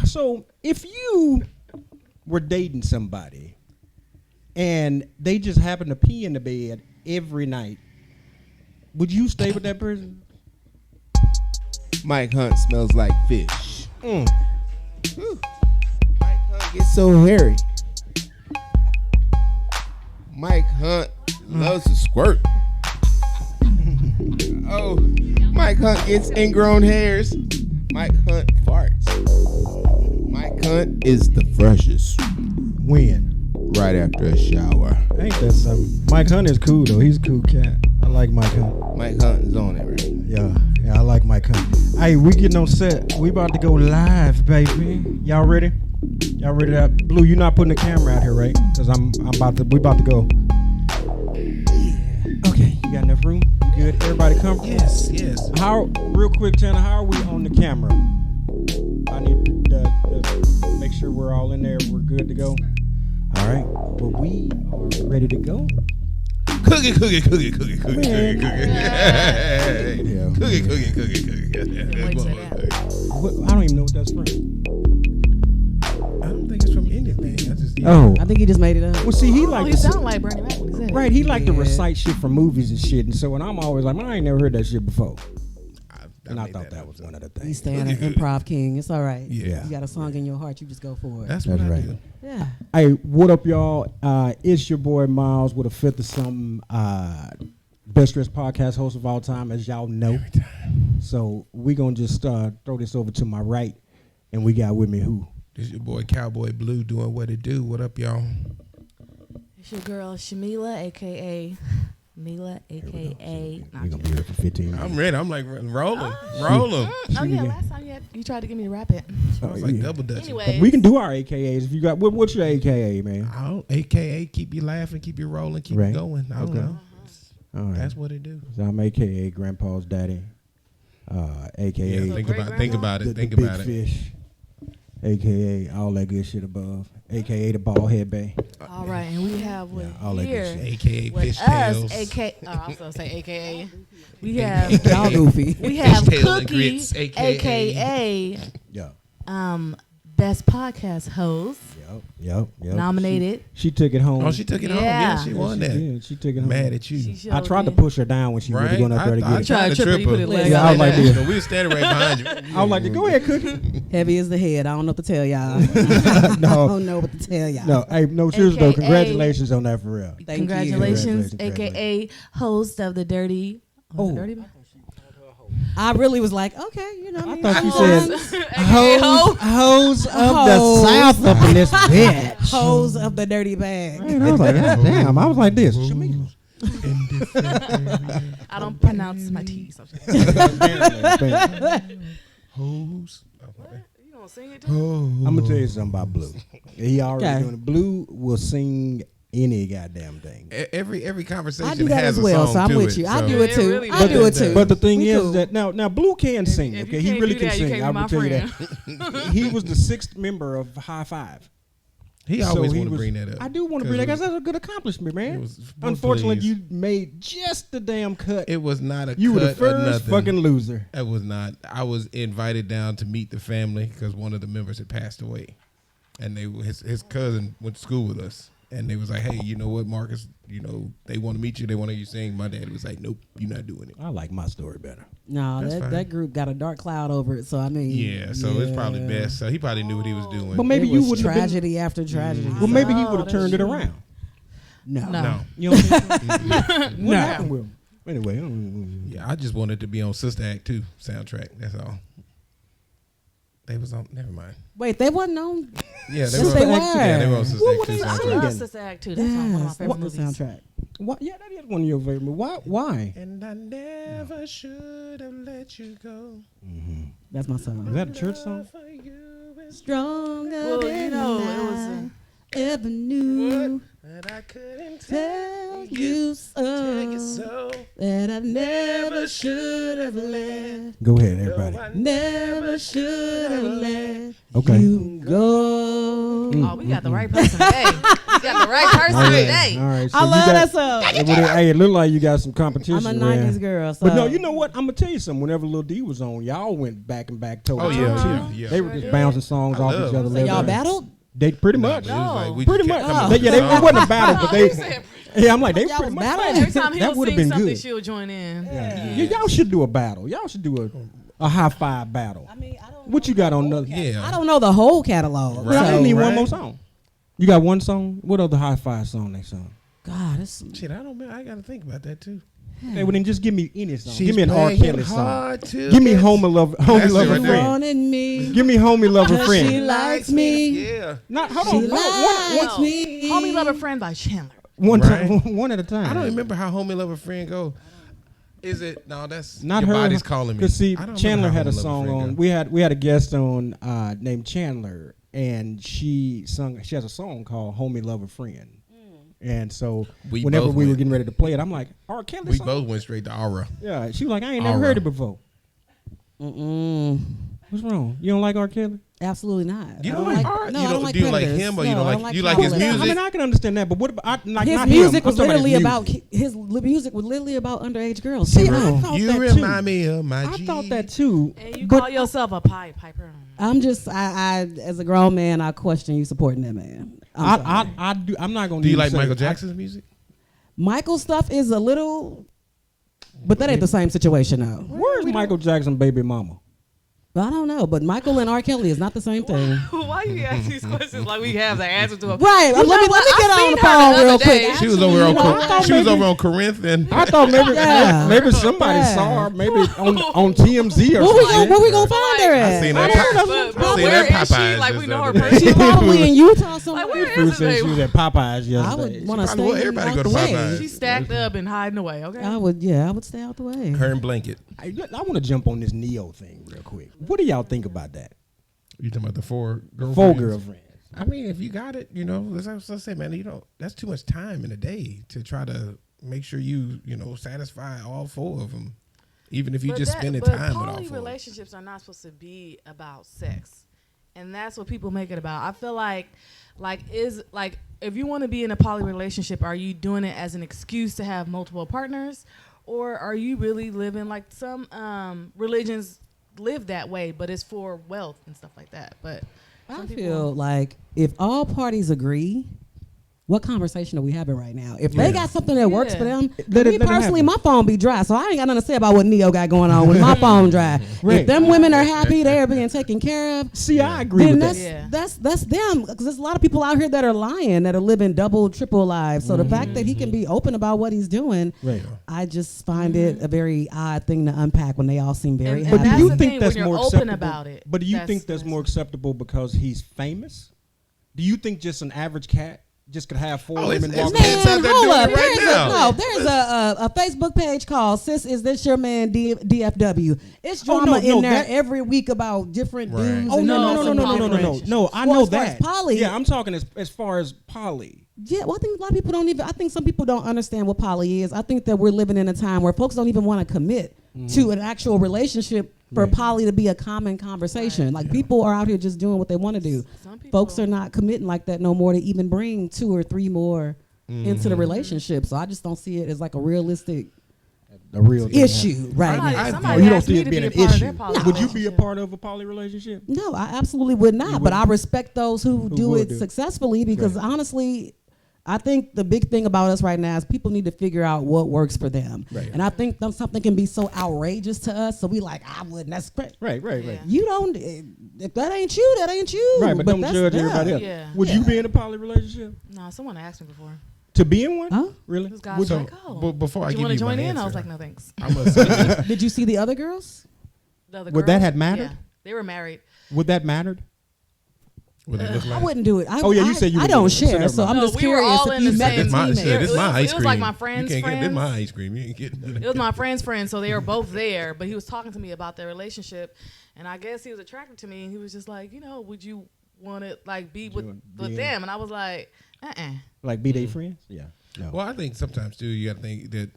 So if you were dating somebody and they just happen to pee in the bed every night, would you stay with that person? Mike Hunt smells like fish. Whew. Mike Hunt gets so hairy. Mike Hunt loves to squirt. Oh, Mike Hunt gets ingrown hairs. Mike Hunt farts. Mike Hunt is the freshest. When? Right after a shower. Ain't that something? Mike Hunt is cool though. He's a cool cat. I like Mike Hunt. Mike Hunt is on it, right? Yeah, I like Mike Hunt. Hey, we getting on set. We about to go live, baby. Y'all ready? Y'all ready? Blue, you're not putting the camera out here, right? Cause we about to go. Yeah. Okay, you got enough room? You good? Everybody comfortable? Yes. Real quick, Tanner, how are we on the camera? I need to make sure we're all in there. We're good to go. All right. Well, we are ready to go. Cookie. Yeah. Cookie. I don't even know what that's from. I don't think it's from anything. I think he just made it up. Well, see, he sounded like Bernie Mac when he said it. Right, he liked to recite shit from movies and shit, and so when I'm always like, I ain't never heard that shit before. And I thought that was one of the things. He's staying an improv king. It's all right. Yeah. You got a song in your heart, you just go for it. That's what I right. do. Yeah. Hey, what up, y'all? It's your boy Miles with a fifth of something. Best dressed podcast host of all time, as y'all know. So we gonna just throw this over to my right, and we got with me who? This your boy Cowboy Blue doing what it do. What up, y'all? It's your girl Shamila, aka Mila, aka. We gonna be here for 15 minutes. I'm ready. I'm like rolling. Oh yeah, last time you tried to get me to rap it. I was like double dutching. Anyway, We can do our AKAs if you got. What's your AKA, man? AKA keep you laughing, keep you rolling, keep you going. I don't know. All right. That's what it do. So I'm AKA Grandpa's daddy. AKA Yeah, think about it. Think the about big it. fish. AKA all that good shit above. AKA the bald head bay. all right, and we have all that good here shit. AKA with fish us, tails. aka. I was gonna say AKA. We have Y'all goofy. we have Fish tail and Cookie, grits, aka Yeah. best podcast host, Yep. nominated. She took it home. Oh, she took it home. Yeah. Yeah, she won that. Yeah, she took it home. Mad at you. I tried to push her down when she was going up there to get it. tried to trip her. Yeah, I was like this. So we were standing right behind you. I was like, go ahead, Cookie. Heavy as the head. I don't know what to tell y'all. I No, don't know what to tell y'all. no, hey, no, seriously though, AKA congratulations on that for real. Thank you. Congratulations, Congratulations. aka host of the Dirty. Oh. Dirty. I really was like, okay, you know. I what thought you mean? said hoes of the South up in this bitch. Hose of the dirty bag. Man, I was like, God damn. I was like this. I don't pronounce my T's. Hoes. You gonna sing it? I'm gonna tell you something about Blue. He already Okay. doing it. Blue will sing any goddamn thing. Every conversation I do that has as well, a song so I'm to with it, you. I so- do it too. really I do it does. too. But the thing We is cool. that now Blue can sing. If Okay, you he can't really do can that, you sing. can't I be my will tell you friend. that. He was the 6th member of High Five. He So always he want to was- bring that up. I do want to bring that because that's a good accomplishment, It man. was- Unfortunately, please. you made just the damn cut. It was not a You were the cut or first nothing. fucking loser. It was not. I was invited down to meet the family because one of the members had passed away, and his cousin went to school with us, and they was like, "Hey, you know what, Marcus? You know they want to meet you. They want to hear you sing." My dad was like, "Nope, you're not doing it." I like my story better. No, That's fine. that group got a dark cloud over it. So I mean, Yeah, so it's probably best. So he probably knew what he was doing. But maybe it you was wouldn't have been. tragedy after tragedy. Well, maybe he Oh, would have that's turned it true. around. No. no. You know what I'm saying? What No. happened with him? Anyway, Yeah, I just wanted to be on Sister Act 2 soundtrack. That's all. They was on. Never mind. Wait, they wasn't on. Yeah, Yes, were they on, were. Yeah, they were on Sister What Act 2 was they I singing? soundtrack. love Sister Act too. That's one of my Yes, favorite what the movies. soundtrack? what? Yeah, that is one of your favorite movies. Why? And I never should have let you go. That's my Is song. that a church song? For you is Stronger Well, you than know, it I was ever knew. that I couldn't Tell you so that I never should have let. Go ahead, everybody. Never should have let Okay. you go. Oh, we got the right person today. You got the right person All right. today. All right. So I you love got- that song. Hey, it looked like you got some competition. I'm a man. 90s girl. So. But no, you know what? I'm gonna tell you something. Whenever Lil D was on, y'all went back and back toe to Oh, toe. yeah, too. yeah. They were Sure just did. bouncing songs I off love each other. it. So left y'all and right. battled? They pretty Nah, much. but it was like we Pretty just much. kept coming It up with wasn't a battle, but You they. said- Yeah, I'm like they Y'all pretty was much. battling? Every time he That would would have sing been something, good. she'll join in. Yeah. Y'all should do a battle. Y'all should do a high five battle. I mean, I don't What you got on the? Yeah. I don't know the whole catalog. Right. I So, need one Right. more song. You got one song? What other high five song they sung? God, it's Shit, I don't know. I gotta think about that too. Okay, well then just give me any song. She's Give me an R. playing Kelly song. hard to Give me get- Homie Lover That's it Lover right there. Friend. wanted me. Give me Homie Lover She Friend. likes me. Yeah. Not hold She on. likes No. me. Homie Lover Friend by Chandler. One Right. time, one at a time. I don't remember how Homie Lover Friend go. Is it? No, that's Not your her. body's calling me. Cause see, I don't remember Chandler how had a Homie Lover song Friend on. go. We had a guest on named Chandler, and she sung. She has a song called "Homie Lover Friend." And so We whenever both we were went. getting ready to play it, I'm like, R. Kelly We song? both went straight to Aura. Yeah, she was like, I ain't never Aura. heard it before. Mm-mm. What's wrong? You don't like R. Kelly? Absolutely not. You I don't like art? No, You I don't- don't like do you like Predators. him or no, you don't I like- you like his Cowboys. music? I mean, I can understand that, but what about like His not music him. was I'm talking literally about about his music was literally about underage girls. See, So, I no. thought You that remind too. me of my I G. thought that too. And you but call yourself a Pied Piper. I'm just I as a grown man, I question you supporting that man. I'm sorry. I do. I'm not gonna. Do you even like say Michael it. Jackson's music? Michael stuff is a little, but that ain't the same situation though. Where's Michael Jackson, baby mama? I don't know, but Michael and R. Kelly is not the same thing. Why you ask these questions like we have the answer to them? Right. Let me get on the phone real quick. She was over on thought she was maybe- over on Corinth and I thought maybe Yeah. maybe somebody Yeah. saw her, maybe on TMZ or something. Where we gonna find her I at? seen I that. don't know. I But seen where that is she? Popeyes Like just we the know her other day. She personally. probably in Utah somewhere. Like, where Food is said she was it? at Popeyes I yesterday. would want to probably stay want everybody out to go the to way. Popeyes. She's stacked up and hiding away. Okay. I would stay out the way. Her and Blanket. I want to jump on this Neo thing real quick. What do y'all think about that? You talking about the four girlfriends? Four girlfriends. I mean, if you got it, let's say, man, that's too much time in a day to try to make sure you satisfy all four of them, even if you just spending time with all poly four. relationships are not supposed to be about sex, and that's what people make it about. I feel like if you want to be in a poly relationship, are you doing it as an excuse to have multiple partners, or are you really living like some religions live that way, but it's for wealth and stuff like that? But I some people feel like if all parties agree, what conversation are we having right now? If they got something that works for them, Let me it personally, happen. my phone be dry, so I ain't got nothing to say about what Neo got going on with my phone dry. Right. If them women are happy, they're being taken care of. See, I agree Then with that's that. that's them, because there's a lot of people out here that are lying, that are living double, triple lives. So the fact that he can be open about what he's doing, Right. I just find it a very odd thing to unpack when they all seem very And happy. But do that's you the think thing, that's when you're more open acceptable? about it, But do you that's- think that's more acceptable because he's famous? Do you think just an average cat just could have four Oh, women it's- walking? it's- Man, out there hold doing up. it right There's a Facebook page called "Sis, Is This Your Man?" DFW. It's Oh, drama no, in there that- every week about different Right. dudes. Oh and no, them no, no, no, messing no, no, with no, no, different- no! I Well, know as far as that. poly- Yeah, I'm talking as far as poly. Yeah, well, I think a lot of people don't even. I think some people don't understand what poly is. I think that we're living in a time where folks don't even want to commit to an actual relationship for Right. poly to be a common conversation. Like people are out here just doing what they want to do. Some people- Folks are not committing like that no more to even bring 2 or 3 more into the relationship. So I just don't see it as like a realistic A real thing. issue right Somebody- now. somebody Oh, you don't asked see me it to being be an a part of issue. their poly Would you be a relationship. part of a poly relationship? No, I absolutely would not. But I respect those who do would it do. successfully because Right. honestly, I think the big thing about us right now is people need to figure out what works for them. Right. And I think something can be so outrageous to us, so we like, I wouldn't. That's great. Right. Yeah. You don't. If that ain't you, that ain't you. Right, but don't that's judge them. everybody else. Yeah. Would you be in a poly relationship? No, someone asked me before. To be in one? Huh? Really? This guy Would was you- like, "Oh, But before I do you give want to you my join in?" answer, I was like, "No, thanks." I'm gonna say, Did you see the other girls? The other Would that girls? have mattered? Yeah, they were married. Would that matter? what it look I like. wouldn't do it. Oh, yeah, you said you I would don't do it, so share, never so mind. I'm No, just we were curious all if in you the met same- the my, female. shit, this It my was- ice it cream. was like my friend's You can't get this my friends. ice cream. You ain't getting It was my friend's friend, so they were both there. But he was talking to me about their relationship, and I guess he was attracted to me. And he was just like, would you want to like be with Yeah. them? And I was like, Like be they friends? Yeah. No. Well, I think sometimes too, you got to think that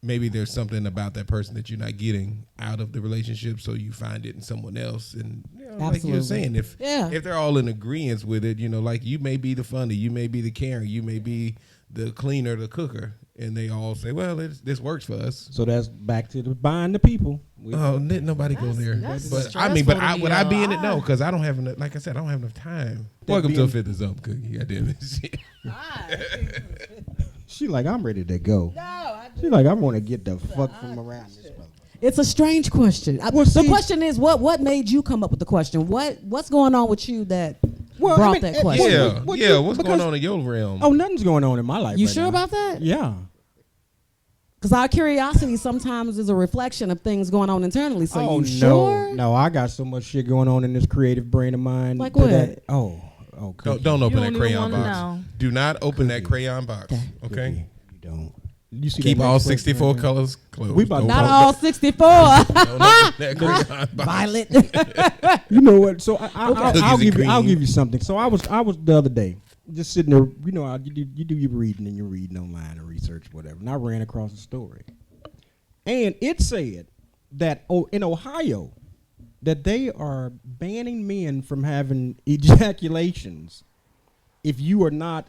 maybe there's something about that person that you're not getting out of the relationship, so you find it in someone else. And like you're saying, if they're all in agreement with it, like you may be the funny, you may be the caring, you may be the cleaner, the cooker, and they all say, well, this works for us. So that's back to the buying the people. Didn't nobody go there. But I mean, would I be in it? No, because I don't have enough. Like I said, I don't have enough time. Welcome to a Fifth of Something, Cookie. Goddamn it. She like, I'm ready to go. She like, I want to get the fuck from around this motherfucker. It's a strange question. The question is, what made you come up with the question? What's going on with you that brought that question? What's going on in your realm? Oh, nothing's going on in my life. You right sure now. about that? Yeah. Because our curiosity sometimes is a reflection of things going on internally. So oh, you sure? No, I got so much shit going on in this creative brain of mine. Like what? Don't open that crayon box. Know. Do not open that crayon box. Okay. You don't. You see keep all 64 colors closed. We about not all 64. That crayon box. Violet. You know what? So I'll give you something. So I was the other day just sitting there. You do your reading and you're reading online and research whatever. And I ran across a story, and it said that in Ohio that they are banning men from having ejaculations if you are not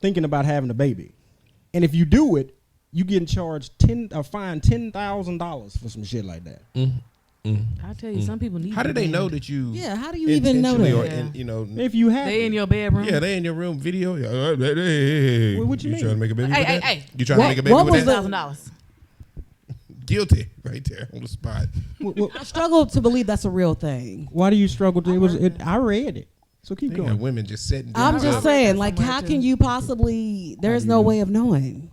thinking about having a baby, and if you do it, you getting charged fined $10,000 for some shit like that. I tell you, some people need. How do they know that you? Yeah, how do you even know that? If you have they in your bedroom. Yeah, they in your room video. What you mean? Trying to make a baby? Hey. You trying to make a baby with that? $1,000. Guilty, right there on the spot. I struggle to believe that's a real thing. Why do you struggle to? I read it. So keep going. Women just sitting. I'm just saying, like, how can you possibly? There's no way of knowing.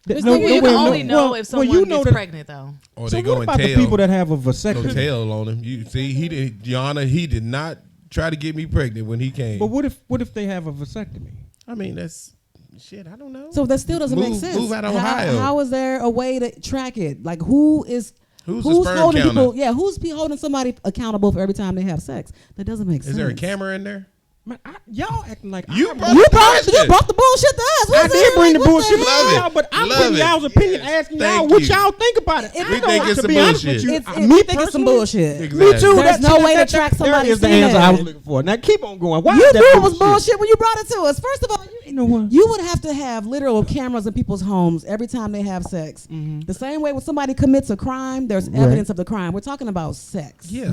You can only know if someone gets pregnant, though. Or so they go what and about the people that have a vasectomy? Go tail on him. You see, he did not try to get me pregnant when he came. But what if they have a vasectomy? I mean, that's shit. I don't know. So that still doesn't make sense. Move out of Ohio. How is there a way to track it? Like, who's the sperm holding counter? people? Yeah, who's holding somebody accountable for every time they have sex? That doesn't make sense. Is there a camera in there? Man, y'all acting like you brought the bullshit to us. I did bring the bullshit to Love y'all, it. but I'm Love putting it. y'all's opinion, asking y'all what y'all think about it. We think it's some bullshit. We think it's some bullshit. Exactly. Me too. There's no way to track somebody's There is the answer I was looking for. Now keep on going. Why You is that knew it was bullshit when you brought it to us. First of all, you would have to have literal cameras in people's homes every time they have sex. Mm-hmm. The same way when somebody commits a crime, there's evidence of the crime. We're talking about sex. Yeah.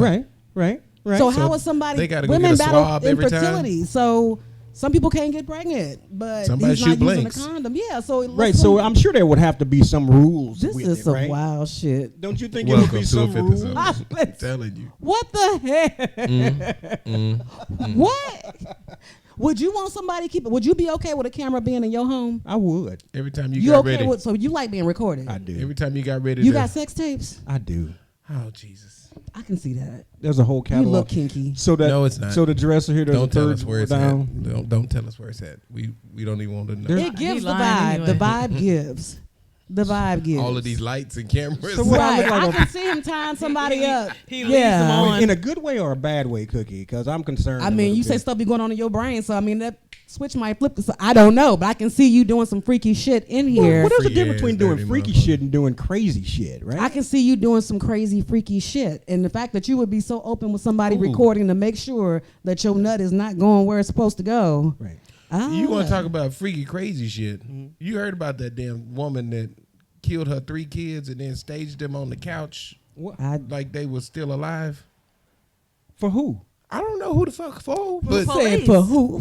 Right. So how is somebody? They gotta go women get a battle swab every infertility. So some people can't get pregnant, but somebody he's not using blanks. a condom. Yeah. So So I'm sure there would have to be some rules. This with is it, some right? wild shit. Don't you think it would be some rules? I'm telling you. What the heck? What? Would you want somebody to keep it? Would you be okay with a camera being in your home? I would. Every time you got okay ready. So you like being recorded? I do. Every time you got ready. You got sex tapes? I do. Oh Jesus. I can see that. There's a whole catalog. You look kinky. No, it's not. So the dresser here. Don't tell us where it's at. Don't tell us where it's at. We don't even want to know. It gives the vibe. Anyway. The vibe gives. The vibe gives. All of these lights and cameras. So what Right. I I look can see him tying somebody up. He leaves them on. in a good way or a bad way, Cookie? Because I'm concerned. I mean, you say stuff be going on in your brain, so I mean that switch might flip. So I don't know, but I can see you doing some freaky shit in here. Well, there's a Free difference between ass doing dirty freaky motherfucker. shit and doing crazy shit, right? I can see you doing some crazy, freaky shit. And the fact that you would be so open with somebody recording to make sure that your nut is not going where it's supposed to go. Right. You want to talk about freaky, crazy shit? You heard about that damn woman that killed her 3 kids and then staged them on the couch like they were still alive? For who? I don't know who the fuck for, but Police. For who?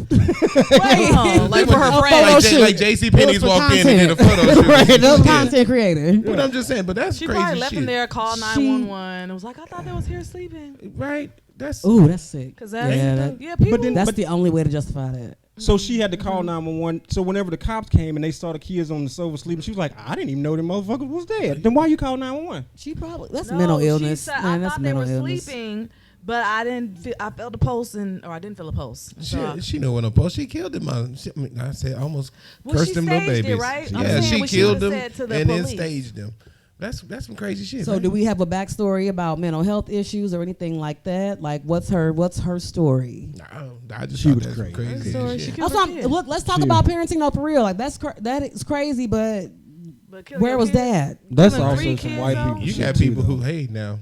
Like for her friend. like J.C. Penney's walked in and did a photo shoot. Right, the content creator. But I'm just saying, but that's She crazy probably left shit. him there, called 911. It was like, I thought they was here sleeping. Right? That's Ooh, that's sick. Cause that's people. But then- That's the only way to justify that. So she had to call 911. So whenever the cops came and they saw the kids on the sofa sleeping, she was like, I didn't even know them motherfuckers was dead. Then why you call 911? She probably that's No, mental she illness. said, Man, I that's thought they mental were illness. sleeping, but I didn't. I felt a pulse, or I didn't feel a pulse. So she knew when a post. She killed them. I said almost Well, cursed she them little staged it, babies. right? I'm Yeah, saying she what she killed would've them said to the and then police. staged them. That's some crazy shit. So man. do we have a backstory about mental health issues or anything like that? Like what's her story? I just She thought was that's crazy. crazy. Sorry, shit. she killed Also, her kid. look, let's talk about parenting though for real. Like that is crazy, but But killing Where your was kids- that? That's killing also 3 some kids, white though? people. You shit got too, people who though. hate now.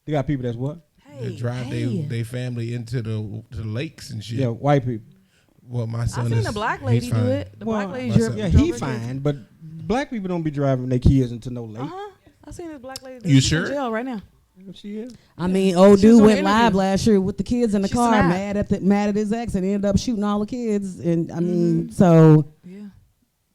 You got people that's what? Hey, They drive hey. they family into the lakes and shit. Yeah, white people. Well, my I son seen is. a black he's lady do fine. it. The black lady my drove son- Yeah, drove he her kids. fine, but black people don't be driving their kids into no lake. I seen this black lady. You She's sure? in jail right now. She is. I mean, old She was dude doing went an live interview. last year with the kids in the She car, snapped. mad at his ex, and ended up shooting all the kids. And I mean, so Yeah.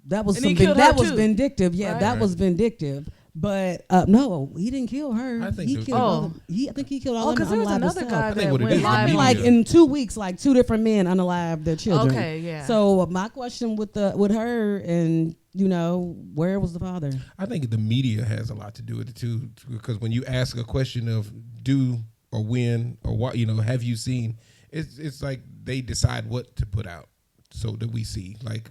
that was And he some killed that her, was too. vindictive. Yeah, Right. that was vindictive. But no, he didn't kill her. I think he the- killed. Oh. Other, I think he killed all Oh, them because there was unalived another himself. guy think that what it went is, It the happened live. like media. in 2 weeks, like 2 different men unalived their children. Okay, yeah. So my question with her, and where was the father? I think the media has a lot to do with it too, because when you ask a question of do or when or what, have you seen? It's like they decide what to put out so that we see, like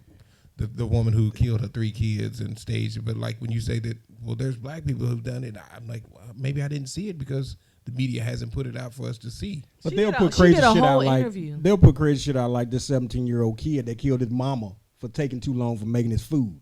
the woman who killed her 3 kids and staged it. But like when you say that, well, there's black people who've done it, I'm like, well, maybe I didn't see it because the media hasn't put it out for us to see. But She they'll did put she crazy did a shit out whole like interview. they'll put crazy shit out like this 17-year-old kid that killed his mama for taking too long for making his food.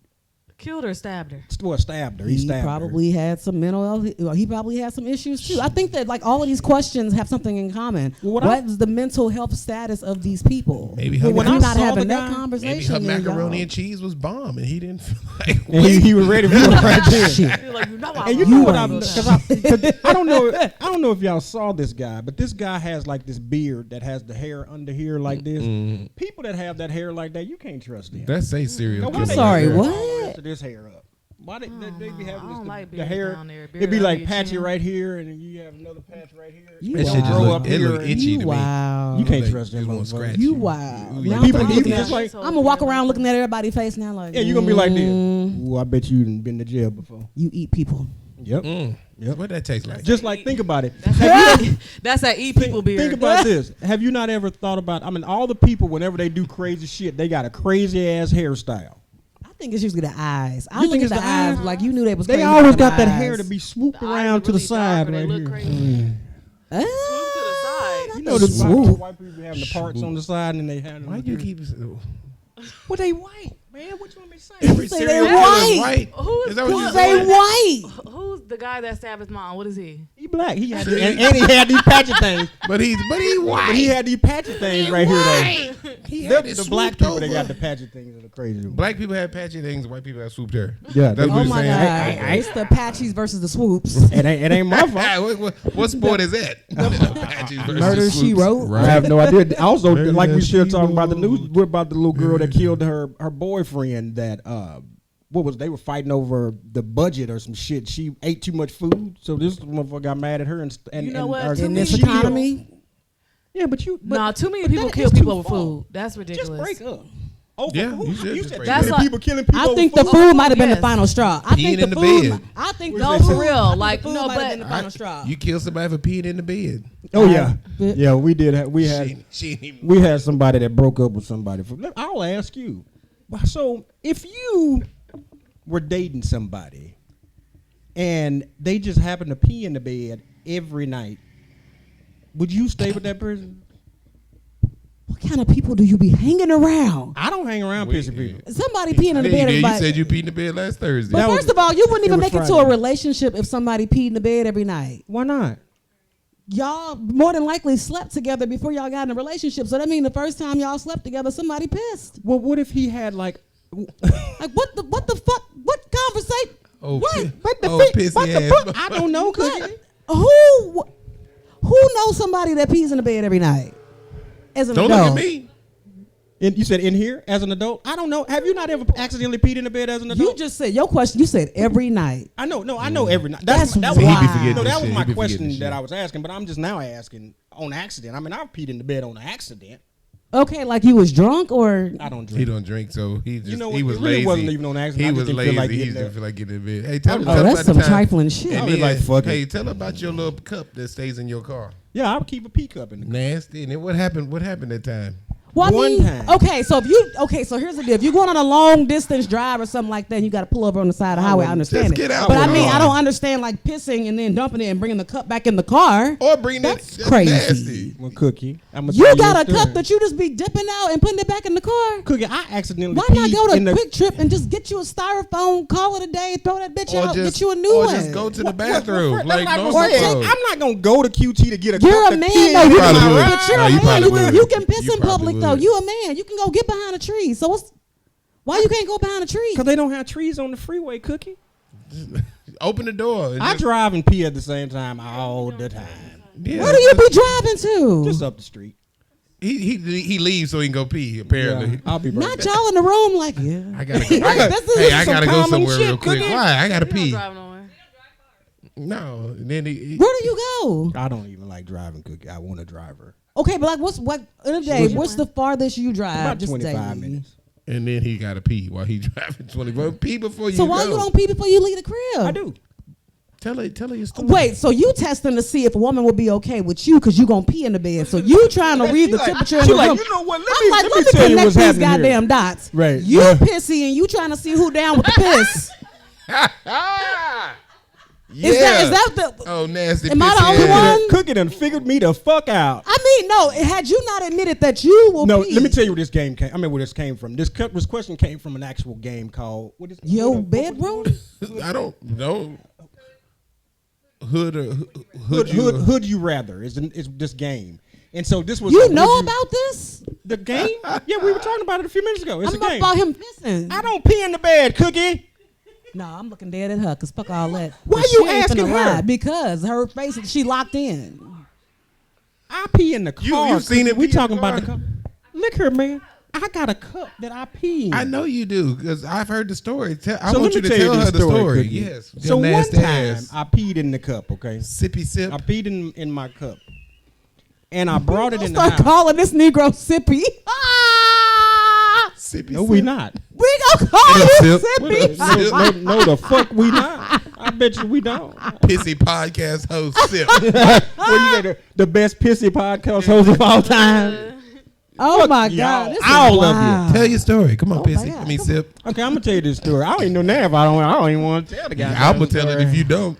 Killed her, stabbed her. Well, stabbed her. He stabbed probably had some mental health. Well, he probably had some issues too. I think that like all of these questions have something in common. Well, what is the mental health status of these people? Maybe If her- you're when I not saw having the that guy, conversation. Maybe her then macaroni y'all- and cheese was bomb, and he didn't feel like. her. And he was ready for it right there. Shit. You're like, I And you love know her. what I'm? Cause I don't know. I don't know if y'all saw this guy, but this guy has like this beard that has the hair under here like this. People that have that hair like that, you can't trust them. That's a serial Now, why killer. they sorry, have what? all the rest of this hair up? Why they be I having don't this, like the beards hair? down there. It'd be Beard like under your patchy chin. right here, and then you have another patch right here. You That shit just grow look, up it look here and- itchy You to me. wow. You can't Like, trust them just wanna motherfuckers. scratch You you. wow. Ooh, Now people I'm even looking just at- like- I'm gonna walk around looking at everybody's face now like Yeah, you're gonna be like this. mm, Ooh, I bet you done been to jail before. You eat people. Yep. Yep. What that taste like? Just like think about it. That's that eat people beard. Think about this. Have you not ever thought about? I mean, all the people whenever they do crazy shit, they got a crazy ass hairstyle. I think it's usually the eyes. I You look think at it's the the eyes eyes? like you knew they was They crazy always by got the that hair eyes. to be swooped The eyes around are to the really side dark or they right look here. crazy. Ah, Swoop to the side. You know the Swoop. white people having the parts on the side and they have them. Why do you keep? Well, they white, man. What you want me to say? Every say serial they killer is white. white. Who's Is that what Who you say saying? white? Who's the guy that stabbed his mom? What is he? He black. He had and he had these patchy things. But he white. But he had these patchy things right here. Though. He They're had it the black swooped people, they over. got the patchy things that are crazy. Black people have patchy things. White people have swooped hair. Yeah, That's Oh what my you're god! saying. It's the Apaches versus the Swoops. It ain't my fault. What sport is that? Patches versus Murder, She swoops. Wrote. I have no idea. Also, Maybe like we that's should talk about the evil. news. What about the little girl that killed her boyfriend? That they were fighting over the budget or some shit. She ate too much food, so this motherfucker got mad at her and You know what? or- To In me- this she- economy, Yeah, but you. But Nah, too many but people that kill is people too over far. food. That's ridiculous. Just break up. Oh, Yeah, who, you should just said break too up. many That's people killing people. I over think the food? food might have been the Yes. final straw. I Peeing think in the the food. bed. I think No, the for food- real. I think Like, the food no, might have but been the final straw. You kill somebody for peeing in the bed. Oh yeah, But- yeah. We did. We had. She ain't even- We had somebody that broke up with somebody. I'll ask you. So if you were dating somebody and they just happen to pee in the bed every night, would you stay with that person? What kind of people do you be hanging around? I don't hang around Wait, pissing people. Somebody peeing in the Hey, bed. man, you everybody- said you peed in the bed last Thursday. But That was- first of all, you wouldn't it even was make it to a Friday. relationship if somebody peed in the bed every night. Why not? Y'all more than likely slept together before y'all got in a relationship. So that means the first time y'all slept together, somebody pissed. Well, what if he had like? Like what the fuck? What conversation? Oh, What? pi- What the oh, fuck? pissy What the ass. fuck? I don't know, Cookie. Who knows somebody that pees in the bed every night? As an Don't look adult. at me. You said in here as an adult? I don't know. Have you not ever accidentally peed in the bed as an adult? You just said your question. You said every night. I know. No, I know every night. That's that wild. was, He be forgetting no, that this was shit. my He be question forgetting that shit. I was asking, but I'm just now asking on accident. I mean, I've peed in the bed on accident. Okay, like you was drunk or I don't drink. He don't drink, so he just You know he what? was It really lazy. wasn't even on accident. He I just was didn't lazy. feel like He getting just there. didn't feel like getting in bed. Hey, tell him oh, about that's the some time. trifling shit. And I was then, like, fuck it. hey, tell her about your little cup that stays in your car. Yeah, I'll keep a pee cup in the car. Nasty. And then what happened? What happened that time? Well, One time. Okay, so here's the deal. If you're going on a long distance drive or something like that, and you got to pull over on the side of the highway. I understand Just it. get out But I with mean, it. I don't understand like pissing and then dumping it and bringing the cup back in the car. Or bring That's that crazy. nasty. Well, Cookie, You got a cup that you just be dipping out and putting it back in the car. Cookie, I accidentally Why not go peed in to the Quick Trip and just get you a styrofoam, call it a day, throw that bitch Or out, just, get you a new or one? just go to the bathroom. Like I'm normal folks. not gonna go to QT to get a You're cup a to man pee though. in. You probably can, would. but you're No, a you man. probably would. You can piss You in probably public though. would. You a man. You can go get behind a tree. So why you can't go behind a tree? Cause they don't have trees on the freeway, Cookie. Open the door. and I just- drive and pee at the same time all the time. Yeah, Where do you be driving to? Just up the street. He leaves so he can go pee. Apparently, Yeah, I'll be right Not back. y'all in the room like yeah. I gotta. This is Hey, I some gotta go common somewhere shit, real quick. Cookie. Why? I gotta You don't pee. drive nowhere. No, and then he Where do you go? I don't even like driving, Cookie. I want a driver. Okay, but like what in a day? What's the farthest you drive? About just 25 daily? minutes. and then he gotta pee while he driving 20. But pee before you So go. why you don't pee before you leave the crib? I do. Tell her your story. Wait, so you testing to see if a woman will be okay with you because you gonna pee in the bed. So you trying to read the temperature in She the like, room. you know what? I'm like, let me tell you connect what's these happening here. goddamn dots. Right. You Yeah. pissy and you trying to see who down with the piss. Yeah. Is that the? Oh, nasty. Am I the pissy only ass. one? Cookie done figured me the fuck out. I mean, no. Had you not admitted that you will No, pee? let me tell you where this game came. I mean, where this came from. This question came from an actual game called what is Your what- bedroom. I don't know. Hood or Hood you rather is this game, and so this was You know about this? the game? Yeah, we were talking about it a few minutes ago. It's I'm a game. about him pissing. I don't pee in the bed, Cookie. No, I'm looking dead at her because fuck all that. Why But you she ain't asking finna her? lie, because her face, she locked in. I pee in the car. you've seen it We pee in talking the about the car? cup. Look here, man. I got a cup that I pee in. I know you do because I've heard the story. I So want let you me to tell tell this her the story. Cookie. Yes. So Your one nasty time ass. I peed in the cup. Okay. Sippy sip. I peed in my cup, and I brought it in the Start house. calling this Negro Sippy. Sippy No, sip. we not. We gonna call you Sip. Sippy. No, the fuck we not. I bet you we don't. Pissy podcast host sip. What you say? The best pissy podcast host of all time. Oh my y'all, God. This is all of you. wild. Tell your story. Come on, Oh my Pissy. God. I mean, sip. Okay, I'm gonna tell you this story. I don't even know now if I don't even want to tell the guy. I'm gonna tell it if you don't.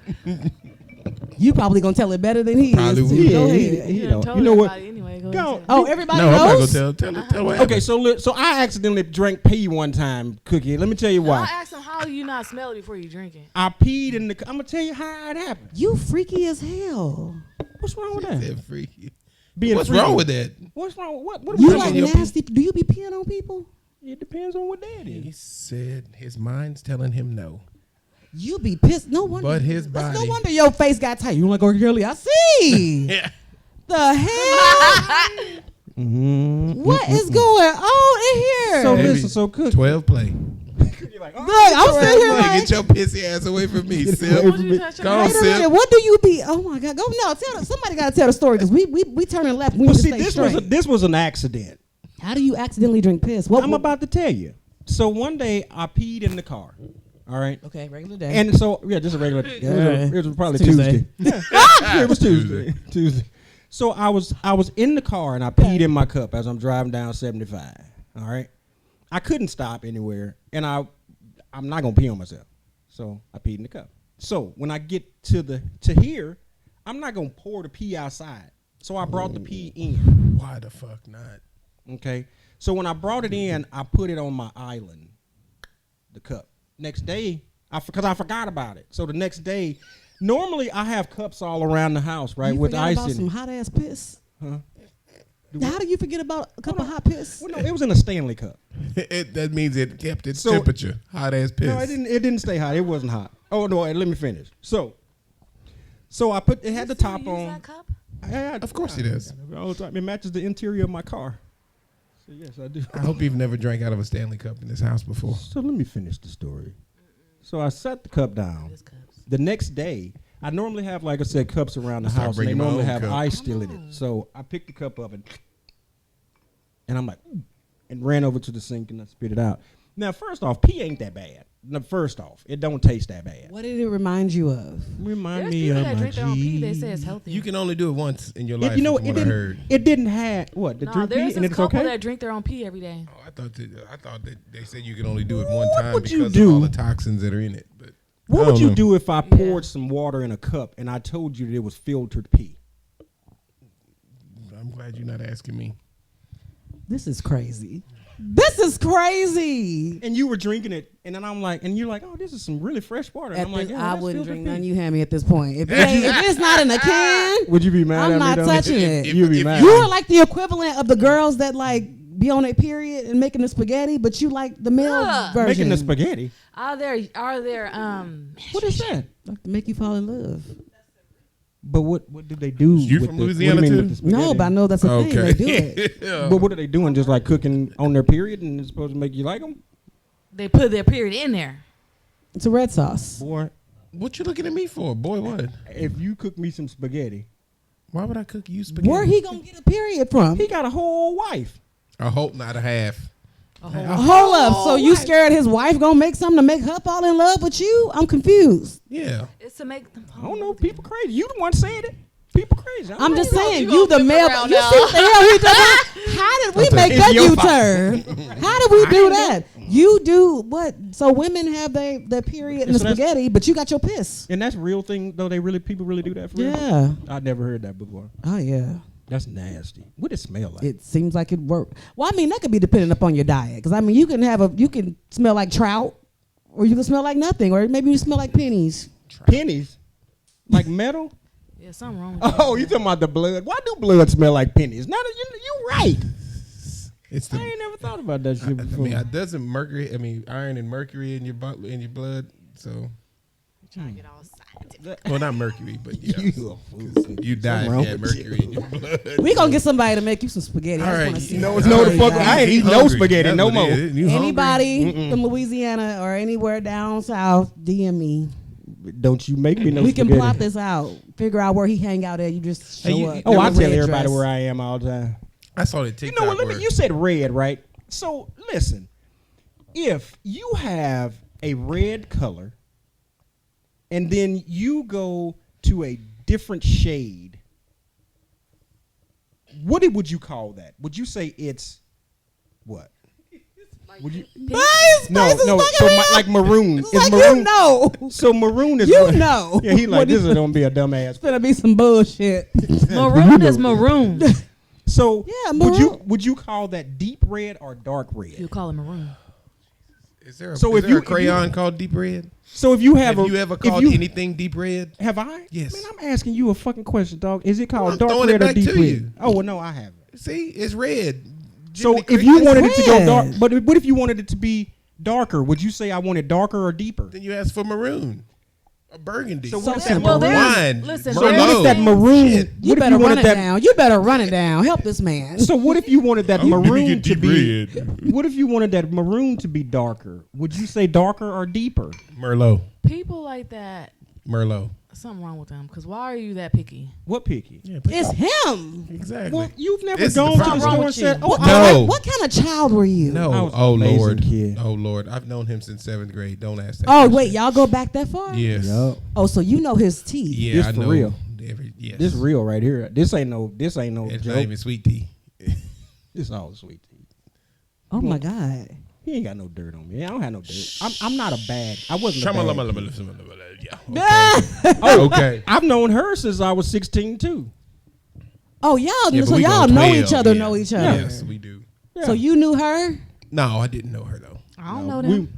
You probably gonna tell it better than he Probably is. would. too. Yeah, Go he- ahead. he You don't. told You know what? everybody anyway. Go Go. ahead. Oh, everybody No, I'm not gonna knows. tell. Tell what Okay, happened. so I accidentally drank pee one time, Cookie. Let me tell you I why. asked him how you not smell it before you drink it. I peed in the. I'm gonna tell you how it happened. You freaky as hell. What's wrong with that? Said freaky. Being What's freaky. wrong with that? What's wrong? What? You wrong like with your nasty? Do you be peeing on people? It depends on what that He is. said his mind's telling him no. You be pissed. No wonder. But his that's body- No wonder your face got tight. You don't like go Kelly? I see. Yeah. The hell? Mm-hmm. What is going on in here? So Baby, listen, so Cookie. 12 play. Like, oh, Look, I'm sitting here Hey, like, get your pissy ass away from me, Get Sip. away What did you touch Go on, your wait a minute. Sip. What do you be? Oh my God. Go no. Somebody got to tell the story because we turning left. We Well, need to see, stay straight. this was an accident. How do you accidentally drink piss? What? I'm about to tell you. So one day I peed in the car. All right. Okay, regular day. And so yeah, just a regular. It was probably Tuesday. Tuesday. Yeah, it was Tuesday. Tuesday. So I was in the car and I peed in my cup as I'm driving down 75. All right. I couldn't stop anywhere, and I'm not gonna pee on myself, so I peed in the cup. So when I get to here, I'm not gonna pour the pee outside. So I brought the pee in. Why the fuck not? Okay. So when I brought it in, I put it on my island, the cup. Next day, because I forgot about it. So the next day, normally I have cups all around the house, right, you with forgot ice about in some it. hot ass piss. Huh? How do you forget about a cup of hot piss? Well, no, it was in a Stanley cup. That means it kept its So- temperature. Hot ass piss. No, it didn't stay hot. It wasn't hot. Oh no, let me finish. So I put it had the top You use on. that cup? Of course it does. All the time. It matches the interior of my car. So yes, I do. I hope you've never drank out of a Stanley cup in this house before. So let me finish the story. So I set the cup down. This cups. The next day, I normally have, like I said, cups around the Start house, and they bringing my normally own have cup. ice still in it. So I picked the cup up and I'm like, "Ooh," and ran over to the sink and I spit it out. Now, first off, pee ain't that bad. Now, first off, it don't taste that bad. What did it remind you of? Remind There's me people of that my drink their own pee. They G. say it's healthy. You can only do it once in your life. You know, from what I heard. it didn't have what the No, drink there's pee, and this it's couple okay. that drink their own pee every day. Oh, I thought that they said you can only do it one What time would you because do? of all the toxins that are in it. But What I would don't you know. do if I poured some water in a cup and I told you that it was filtered pee? I'm glad you're not asking me. This is crazy. This is crazy. And you were drinking it, and then I'm like, and you're like, oh, this is some really fresh water. And At I'm like, this, yeah, I that's wouldn't filtered drink none pee. you hand me at this point. If it's not in a can, Would you be mad I'm at not me? though? touching it. You'd be if mad. you are like the equivalent of the girls that like be on a period and making the spaghetti, but you like the male Ugh. version. making the spaghetti. Are there What is that? Like to make you fall in love. But what do they do? You with from the- what do you Louisiana mean too? with the spaghetti? No, but I know that's a thing. They do it. Yeah. But what are they doing? Just like cooking on their period, and it's supposed to make you like them? they put their period in there? It's a red sauce. Boy, What you looking at me for, boy? What? if you cook me some spaghetti, Why would I cook you spaghetti? Where he gonna get a period from? he got a whole wife. I hope not a half. Hold up. So you scared his wife gonna make something to make her fall in love with you? I'm confused. Yeah. It's to make them. I don't know. People crazy. You the one saying it. People crazy. I I'm don't just know. saying, you you gonna the flip male. around You now. see what the hell he doing? How did we make It's that your U-turn? How did we do that? You do what? So women have their period in the So that's- spaghetti, but you got your piss. And that's a real thing, though. People really do that for real. Yeah. I never heard that before. Oh yeah. That's nasty. What does it smell like? It seems like it worked. Well, I mean, that could be dependent upon your diet. Because I mean, you can smell like trout, or you can smell like nothing, or maybe you smell like pennies. Pennies, like metal. Yeah, something wrong with that. Oh, you talking about the blood? Why do blood smell like pennies? Now you right. It's I the. ain't never thought about that shit I before. mean, iron and mercury in your blood. So, Trying to get all scientific. well, not mercury, but yeah, You a fool. you die if wrong you had with mercury in your blood. We gonna get somebody to make you some spaghetti. All I just right, wanna see you that. know No, the fuck, I ain't He eating no hungry. spaghetti That's no what more. it is. You hungry? Anybody from Louisiana or anywhere down south, DM me. Don't you make me no We spaghetti. can plot this out. Figure out where he hang out at. You just show Hey, you- up. Oh, in I a tell red everybody dress. where I am all the time. I saw the You TikTok. know what? where- You said red, right? So listen, if you have a red color, and then you go to a different shade, would you call that? Would you say it's what? Would you? No, no. So like maroon. It's Is like maroon? you know. So maroon is You what- know. Yeah, he like What this is- is gonna be a dumbass. It's gonna be some bullshit. Maroon is maroon. So Yeah, would you call that deep red or dark You red? call it maroon. Is there a, So is if there you- a crayon called deep red? So if you have, Have you ever if called you- anything deep red? Have I? Yes. Man, I'm asking you a fucking question, dog. Is it Well, called I'm dark throwing it red or back deep to red? you. Oh well, no, I haven't. See, it's red. So Jiminy if Cricket. you wanted it to go red. dark, but what if you wanted it to be darker? Would you say I want it darker or deeper? then you ask for maroon, a burgundy. So So what's then- that well, maroon? there's- Wine. listen, So there's what if that things- maroon? You What if better you run wanted it that? down. You better run it down. Help this man. So what if you wanted that I'm gonna maroon get to deep be? red. What if you wanted that maroon to be darker? Would you say darker or deeper? Merlot. People like that, Merlot. something wrong with them. Because why are you that picky? What picky? Yeah, It's him. exactly. Well, you've never This is the gone to the problem. store Wrong and with said, you. "Oh, What, No. what kind of child were you? I no. was an Oh amazing Lord. kid. Oh Lord. I've known him since 7th grade. Don't ask that. Oh question. wait, y'all go back that far? Yes. Yup. Oh, so you know his teeth. Yeah, This I for know. real. Yes. This real right here. This ain't no It's joke. not even sweet tea. This all sweet tea. Oh my God. He ain't got no dirt on me. I don't have no dirt. I'm not a bad. I wasn't a bad. Yeah. Oh, Okay. I've known her since I was 16 too. Oh y'all, Yeah, but so we y'all go know 12, each other, yeah. know each other. Yes, we do. So you knew her? No, I didn't know her though. I don't know them.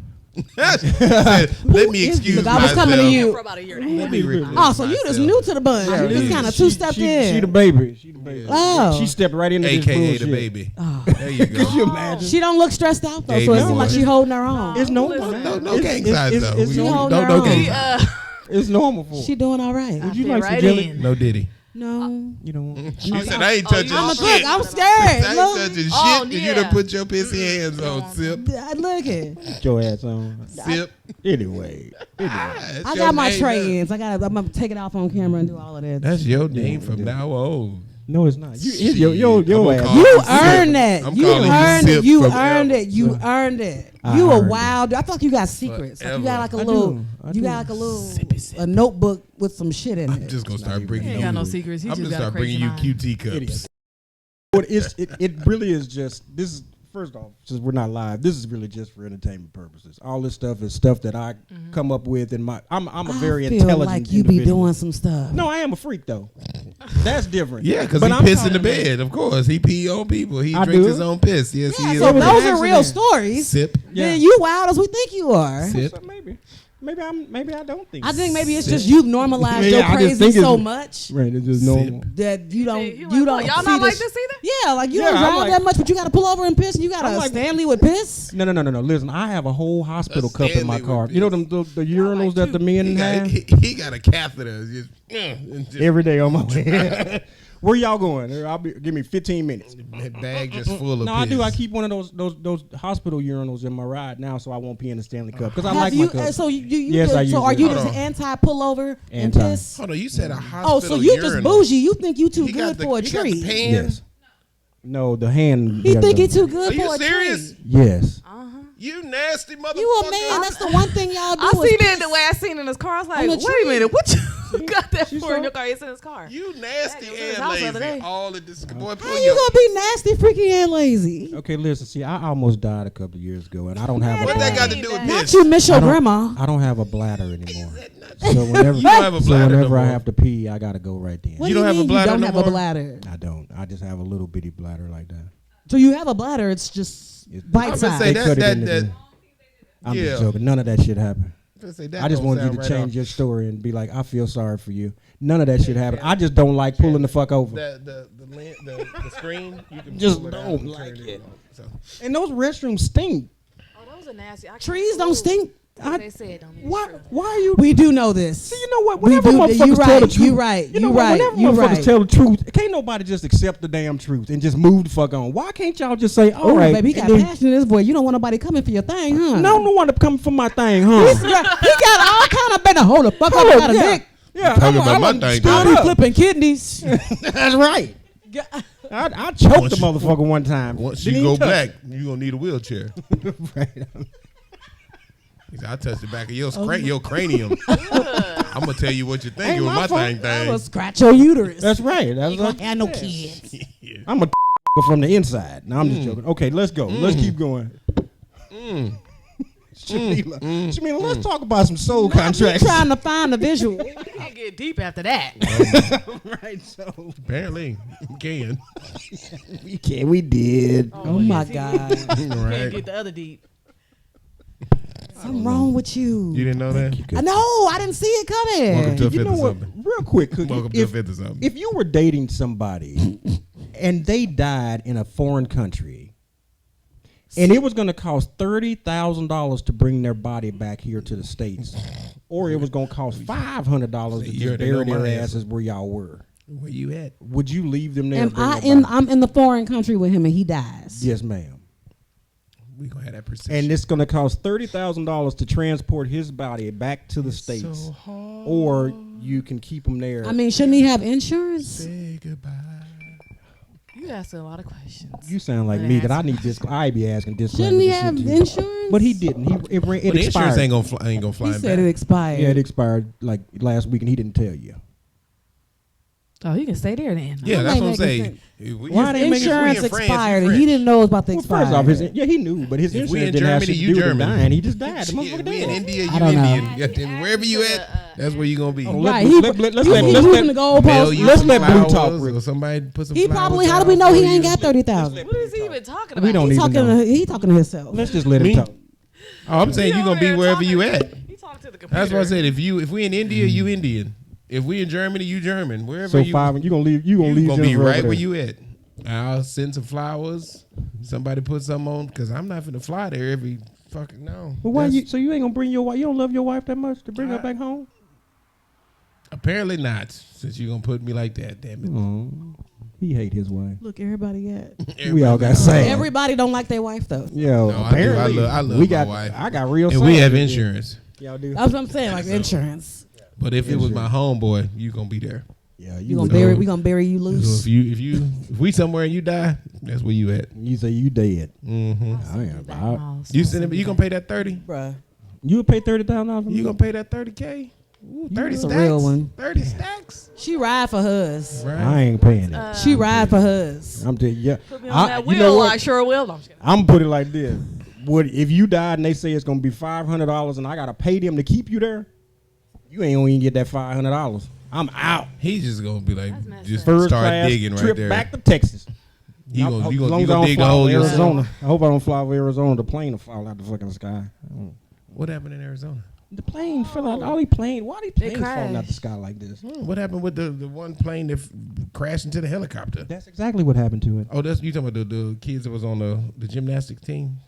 Let me excuse Look, I myself. was coming to you. For about a year and a half. Let me reclaim Oh, so you just myself. new to the bunch. Yeah, You just yeah. kind of two-stepped in. She the baby. She the baby. Oh. She stepped right into this AKA bullshit. the baby. Oh. There you go. Could you imagine? She don't look stressed out though, so Baby it seems like boy. she holding her own. It's normal. Listen. No gang signs though. It's We- She no holding her own. gang. It's normal for. She doing all right. Would you fit like some right jelly? in. No Diddy. No. You don't want. She said I ain't touching I'm a shit. I'm I scared. ain't Look, touching shit. Oh, You yeah. done put your pissy hands on. Sip. look it. Get your ass on. Sip. Anyway. That's I your got my name, trends. I'm gonna take it off on camera and do all of that. That's your name from now on. No, it's not. You, Shit. your I'm ass. gonna You call you earned Sip. that. I'm You calling you earned Sip it. You forever. earned it. You earned it. I You a earned it. wild. I thought you got secrets. Like you got like a I little. do. I You do. got like a little Sippy. a notebook with some shit in I'm it. just gonna start He bringing ain't you. got no secrets. He I'm just gonna got a start bringing crazy you mind. QT It cups. is. But it really is just this is first off, since we're not live, this is really just for entertainment purposes. All this stuff is stuff that I come up with in my. I'm a very I feel intelligent like you be individual. doing some stuff. No, I am a freak though. That's different. Yeah, because But he I'm piss in the talking about- bed. Of course, he pee on people. He I drinks do. his own piss. Yes, Yeah, he is. so it was those an are real accident. stories. Sip. Yeah. Then you wild as we think you are. Sip. So maybe I don't think. I think maybe it's just you normalized Yeah, your I just crazy think so it's- much Right, it's just normal. that you don't. He You like, don't. "What, y'all see not like sh- this either? Yeah, like you Yeah, don't I'm drive like- that much, but you got to pull over and piss, and you got I'm a like- Stanley with piss. No. Listen, I have a whole hospital A cup in my Stanley car. with You know this. the urinals like that the men He got, have he got a catheter. Just every day on my way. Where y'all going? Give me 15 minutes. that bag just full of No, piss. I do. I keep one of those hospital urinals in my ride now, so I won't pee in the Stanley cup because I Have like you? my cup. So you Yes, I use so are it. you Hold just on. anti pullover and Anti. piss? Hold on, you said a hospital Oh, so you just urinal. bougie? You think you too He got good the- for a he got the tree? pan? Yes. No, the hand. He yeah, think the- he too good Are you for a serious? tree. Yes. You nasty motherfucker. You a man? That's the one thing y'all do. I is seen piss. it the way I seen it in his car. I was like, On the wait tree. a minute, what you got that She for in saw- your car? It's in his car. You nasty Yeah, it was in his and house the other lazy. day. All of this. Boy, pull How your. you gonna be nasty, freaky, and lazy? Okay, listen. See, I almost died a couple of years ago, and I don't have What a that got bladder. to do with Not piss? You miss your I don't- grandma. I don't have a bladder anymore. So whenever, You don't have a bladder no whenever I more. have to pee, I gotta go right then. What You do don't have a mean bladder You don't no have more? a bladder. I don't. I just have a little bitty bladder like that. So you have a bladder. It's just It's- bite I'm gonna size. say They cut it that. into the- I'm yeah. just joking. None of that shit happened. That I just don't wanted you sound to right change off. your story and be like, I feel sorry for you. None of that shit happened. I just don't like pulling the fuck over. The screen. You can Just pull it out don't and like turn it. on. So. And those restrooms stink. Oh, that was a nasty. Trees don't stink. They said don't. Why? Why are you? We do know this. See, you know what? We Whenever do- motherfuckers you tell right, the truth, you right, You know you what? right, Whenever you motherfuckers right. tell the truth, can't nobody just accept the damn truth and just move the fuck on. Why can't y'all just say, all Oh, right? baby, he got and then- passion in this boy. You don't want nobody coming for your thing, huh? No, no one to come for my thing, huh? He got all kind of better. Hold the fuck up. Hold Got a yeah. dick. Yeah, Talking about my thing, Still dog. be flipping kidneys. That's right. I choked Once the you- motherfucker one time. Once Didn't you go even touch black, you gonna need a wheelchair. it. Right. He said, I touched the back of your cranium. I'm gonna tell you what you think Ain't it was my my fault. thing I will thing. scratch your uterus. That's right. That's You what gonna have no kids. I'm a from the inside. No, I'm just joking. Okay, let's go. Let's keep going. Shamila, let's talk about some soul I'm contracts. trying to find a visual. Can't get deep after that. Right, so Apparently, you can. we did. Oh my God. Can't Right. get the other deep. Something wrong with you. You didn't know that? I know. I didn't see it coming. Welcome to a You fifth know of what? something. Real quick, Cookie, Welcome to a fifth of something. if you were dating somebody and they died in a foreign country, and it was going to cost $30,000 to bring their body back here to the States, or it was going to cost $500 to You just already know bury their my answer. asses where y'all were, Where you at? would you leave them there? and Am bring I their in? body? I'm in the foreign country with him, and he dies. Yes, ma'am. We gonna have that precision. And it's going to cost $30,000 to transport his body back to the States, so hard. or you can keep him there. I mean, shouldn't he have insurance? Say goodbye. You asking a lot of questions. You sound like me that I need this. I be asking this. Shouldn't he have insurance? But he didn't. It Well, the expired. insurance ain't gonna fly He him said back. it expired. Yeah, it expired like last week, and he didn't tell you. Oh, you can stay there then. Yeah, That that's might what I'm make saying. Why they make it- Insurance we in France, expired, we and he didn't know it was about to Well, expire. first off, he knew, but his If we insurance in didn't have Germany, shit to you do with him German. dying. He just died. The Yeah, motherfucker we in died. India, you I don't know. Indian. Yeah, then wherever you at, that's where you gonna be. Oh, Right, let's he let moving Blue the goalpost. Mail you let's some let Blue flowers talk real or somebody put some He flowers probably. How out do we know for he you. ain't got 30,000? What is he even talking about? We don't He even talking. know. He talking to himself. Let's just let him Me? talk. Oh, I'm saying He you gonna over be there wherever you talking. at. He talking to the computer. That's what I said. If we in India, you Indian. If we in Germany, you German. Wherever So you you gonna leave? You gonna you leave? gonna be Jennifer right over where there. you at. I'll send some flowers. Somebody put something on because I'm not finna fly there every fucking no. Well, why That's- you? So you ain't gonna bring your wife? You don't love your wife that much to bring her back home? Apparently not. Since you gonna put me like that, damn it. Oh, he hate his wife. Look, everybody got. We all got sad. Everybody don't like their wife though. Yo, No, I do. apparently I love we my got. wife. I got real. And we sad have with it. insurance. Y'all do. That's what I'm saying. Like insurance. But if it was my homeboy, you gonna be there. Yeah, We gonna bury you So loose. if we somewhere and you die, that's where you at. You say you dead. Mm-hmm. You gonna pay that 30? Bruh. You would pay $30,000. You gonna pay that 30K? Ooh, 30 That's a stacks. real one. 30 stacks. She ride for hers. Right. I ain't paying it. She ride for hers. I'm telling you. Put me on that You know wheel. what? I sure will. No, I'm just kidding. I'm put it like this: if you died and they say it's gonna be $500 and I gotta pay them to keep you there, you ain't gonna even get that $500. I'm out. He's just gonna be like, That's messed just up. First start class digging right trip there. back to Texas. You As gonna long dig as I the don't fly hole over yourself. Arizona. I hope I don't fly over Arizona. The plane will fall out the fucking sky. What happened in Arizona? The plane fell out. All these planes. Why these planes falling out the crashed. sky like this? What happened with the one plane that crashed into the helicopter? That's exactly what happened to it. Oh, that's you talking about the kids that was on the gymnastics team?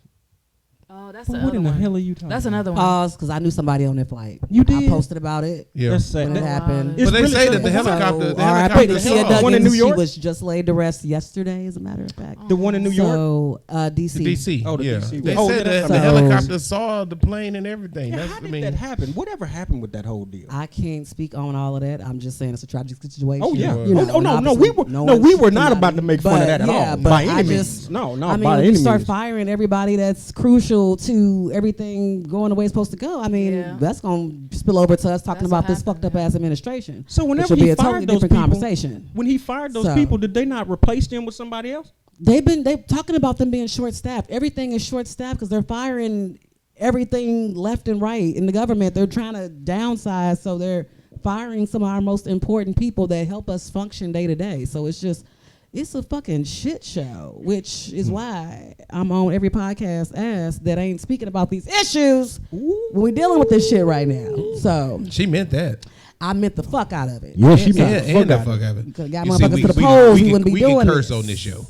Oh, that's But the what other in the one. hell are you talking That's about? another one. Pause, because I knew somebody on that flight. You I did? posted about it Yeah. That's sad. when it happened. It's But they really say sad. that the helicopter, So, the R.I.P. helicopter to Tia saw The one in Duggins. New York? She was just laid to rest yesterday, as a matter of fact. The one in New York? So, the DC. DC. Oh, the yeah. DC They one. said Oh, that so- the helicopter saw the plane and everything. Yeah, That's, how did that happen? Whatever happened with that whole deal? I can't speak on all of that. I'm just saying it's a tragic situation. Oh yeah. You know, Oh no, and no, we obviously were we were not cannot- about to make fun of that at yeah, all. but By I any just- means. No, I mean, by when any you start means. firing everybody that's crucial to everything going the way it's supposed to go, I mean, Yeah. that's going to spill over to us talking That's about what this happened, fucked up ass administration. So which whenever will be he a totally fired those different people, conversation. when he fired those So- people, did they not replace them with somebody else? They talking about them being short staffed. Everything is short staffed because they're firing everything left and right in the government. They're trying to downsize, so they're firing some of our most important people that help us function day to day. So it's a fucking shit show, which is why I'm on every podcast that ain't speaking about these issues when we're dealing with this shit right now. So She meant that. I meant the fuck out of it. Yeah, she So, meant And the fuck of it. You could've got You see, motherfuckers to the polls, you wouldn't be we doing can curse this. on this show.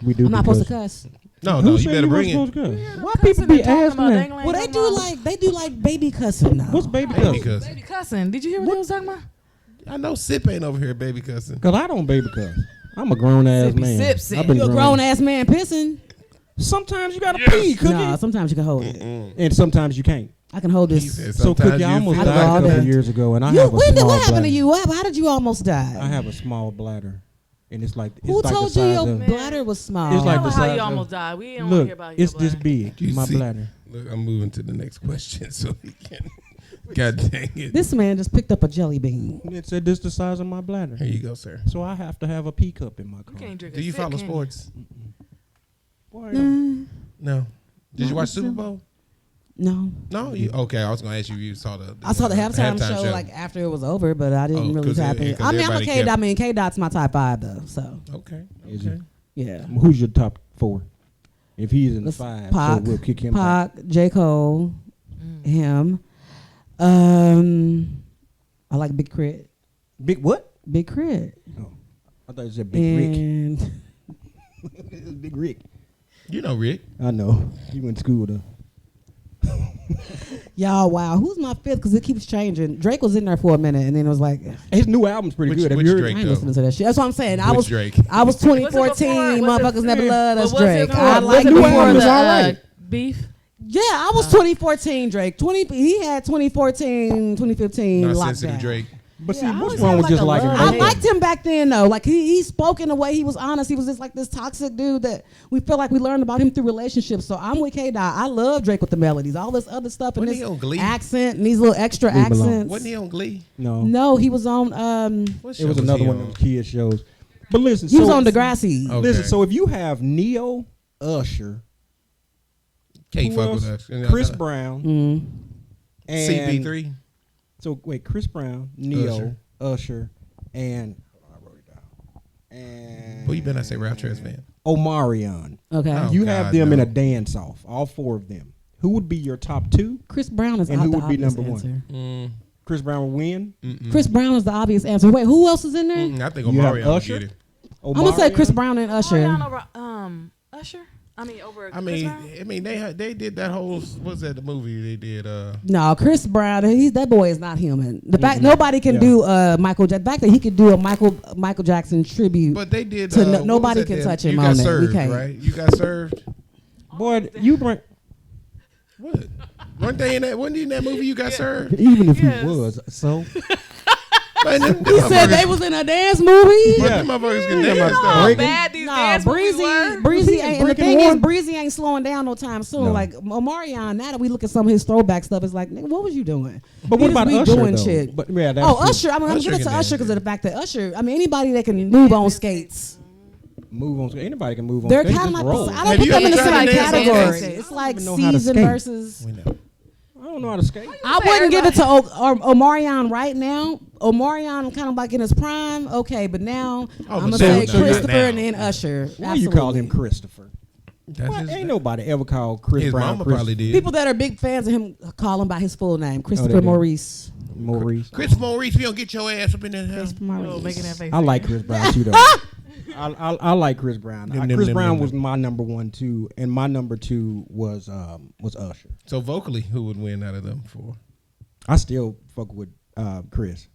We do I'm not because- supposed to cuss. No, Who you said better weren't bring it. supposed to cuss? Why Cussing people be and talking asking about that? dangling Well, ain't they do like baby cussing now. What's baby Baby cuss? cuss. Baby cussing. Did you hear what they was talking about? I know Sip ain't over here baby cussing. Because I don't baby cuss. I'm a grown ass Sippy man. sip sip. I've been You a grown ass man pissing? Sometimes you gotta pee, Cookie, Nah, sometimes you can hold it. and sometimes you can't. I can hold He this. said So sometimes Cookie, I you almost feel died like a couple that. of years ago, and I You, have a when did small what happened to bladder. you? How did you almost die? I have a small bladder, and it's like Who it's like told the you size your of, bladder was small? It's like Tell the her how size you of- almost died. We didn't want to Look, hear about your it's this bladder. big, You my see? bladder. Look, I'm moving to the next question so he can. God dang it. This man just picked up a jelly bean. It said this the size of my bladder, Here you go, sir. so I have to have a pee cup in my You car. can't drink a Do you sip, follow can you? sports? Boy, No. Did you No, watch so- Super Bowl? No, No. Okay, I was gonna ask you if you saw the. I saw the halftime show like after it was over, but I didn't Oh, really 'cause tap it- in. 'cause I mean, I'm a everybody K. kept- I mean, K. Dot's my top 5 though. So Okay. Is Okay. it? yeah, Who's your top 4? If he's in the Let's- 5, Pac, so we'll kick him out. Pac, J. Cole, him. I like Big Crit. Big what? Big Crit. Oh, I thought you said Big Rick. And Big Rick. You know Rick. I know. He went to school with her. y'all, wow, who's my 5th? Because it keeps changing. Drake was in there for a minute, and then it was like, His new album's pretty Which- good. Have which you heard Drake? I ain't though? listening to that shit. That's what I'm saying. I Which was Drake? I was Was it 2014. before- was it- Motherfuckers never loved us, But was it Drake. before- I was like it new before album is the alright. beef? Yeah, I was 2014 Drake. He had 2014, 2015 Not lockdown. sensitive Drake. But Yeah, see, I what's always wrong had with like just a liking love I both hate. of them? liked him back then though. Like he spoke in a way he was honest. He was just like this toxic dude that we feel like we learned about him through relationships. So I'm with K Dot. I love Drake with the melodies, all this other stuff and Wasn't this he on Glee? accent and these little extra Leave him alone. accents. Wasn't he on Glee? No. No, he was on. What It was show another he one of on? those kid shows. But listen, He was on Degrassi. Oh. Listen, Okay. so if you have Neo, Usher, Can't who fuck else? with us. Chris Brown, Mm. and CB3. So wait, Chris Brown, Neo, Usher. Usher, and I wrote it down. And Well, you better not say Ralph Travis fan. Omarion. Okay. Oh. You have God, them in no. a dance off. All 4 of them. Who would be your top 2? Chris Brown is And the who would be obvious number one? answer. Chris Brown will win. Chris Brown is the obvious answer. Wait, who else is in there? I think You have Omarion will Usher? get it. I'm gonna say Chris Omarion? Brown and Oh, Usher. y'all know, Usher? Over I Chris Brown? mean, they did that whole what's that the movie they did? No, Chris Brown. That boy is not human. The fact nobody can Yeah. do Michael. The fact that he could do a Michael Jackson tribute. But they did. So what nobody was that can damn- touch him You on got that. We served, can't. right? You got served. Boy, you bring. What? Weren't they in that? Wasn't he in that movie? You got served. Even if Yes. he was, so Man, He said they was in a dance movie. Yeah, them motherfuckers can dance. How though. bad these No, dance movies were. Breezy ain't. And the Brick and thing is, mortar. Breezy ain't slowing down no time soon. No. Like Omarion, now that we look at some of his throwback stuff, it's like, nigga, what was you doing? But He what just about be Usher, doing though? shit. But, yeah, that's Oh, true. Usher. I'm gonna Usher get into can Usher dance, because of the fact that Usher. I mean, anybody that can move on skates. Move on. Anybody can move on. They're stage, kind of just like. roll. I Have don't put you them in the ever tried same to dance on category. skates? It's like even know how to season skate. versus. We know. I don't know how to skate. I wouldn't give it to Omarion right now. Omarion kind of like in his prime, okay, but now Oh, I'm gonna but say so Christopher now. and then Usher. Why you call him Absolutely. Christopher? That's What? his- Ain't nobody ever called Chris His Brown mama Chris probably did. People that are big fans of him call him by his full name, Christopher they do. Maurice. Maurice. Chris Maurice, we don't get your ass up in there. Christopher Oh, Maurice. making that face. I like Chris Brown too, though. I like Chris Brown. Chris Brown was my number 1 too, and my number 2 was Usher. So vocally, who would win out of them four? I still fuck with Chris.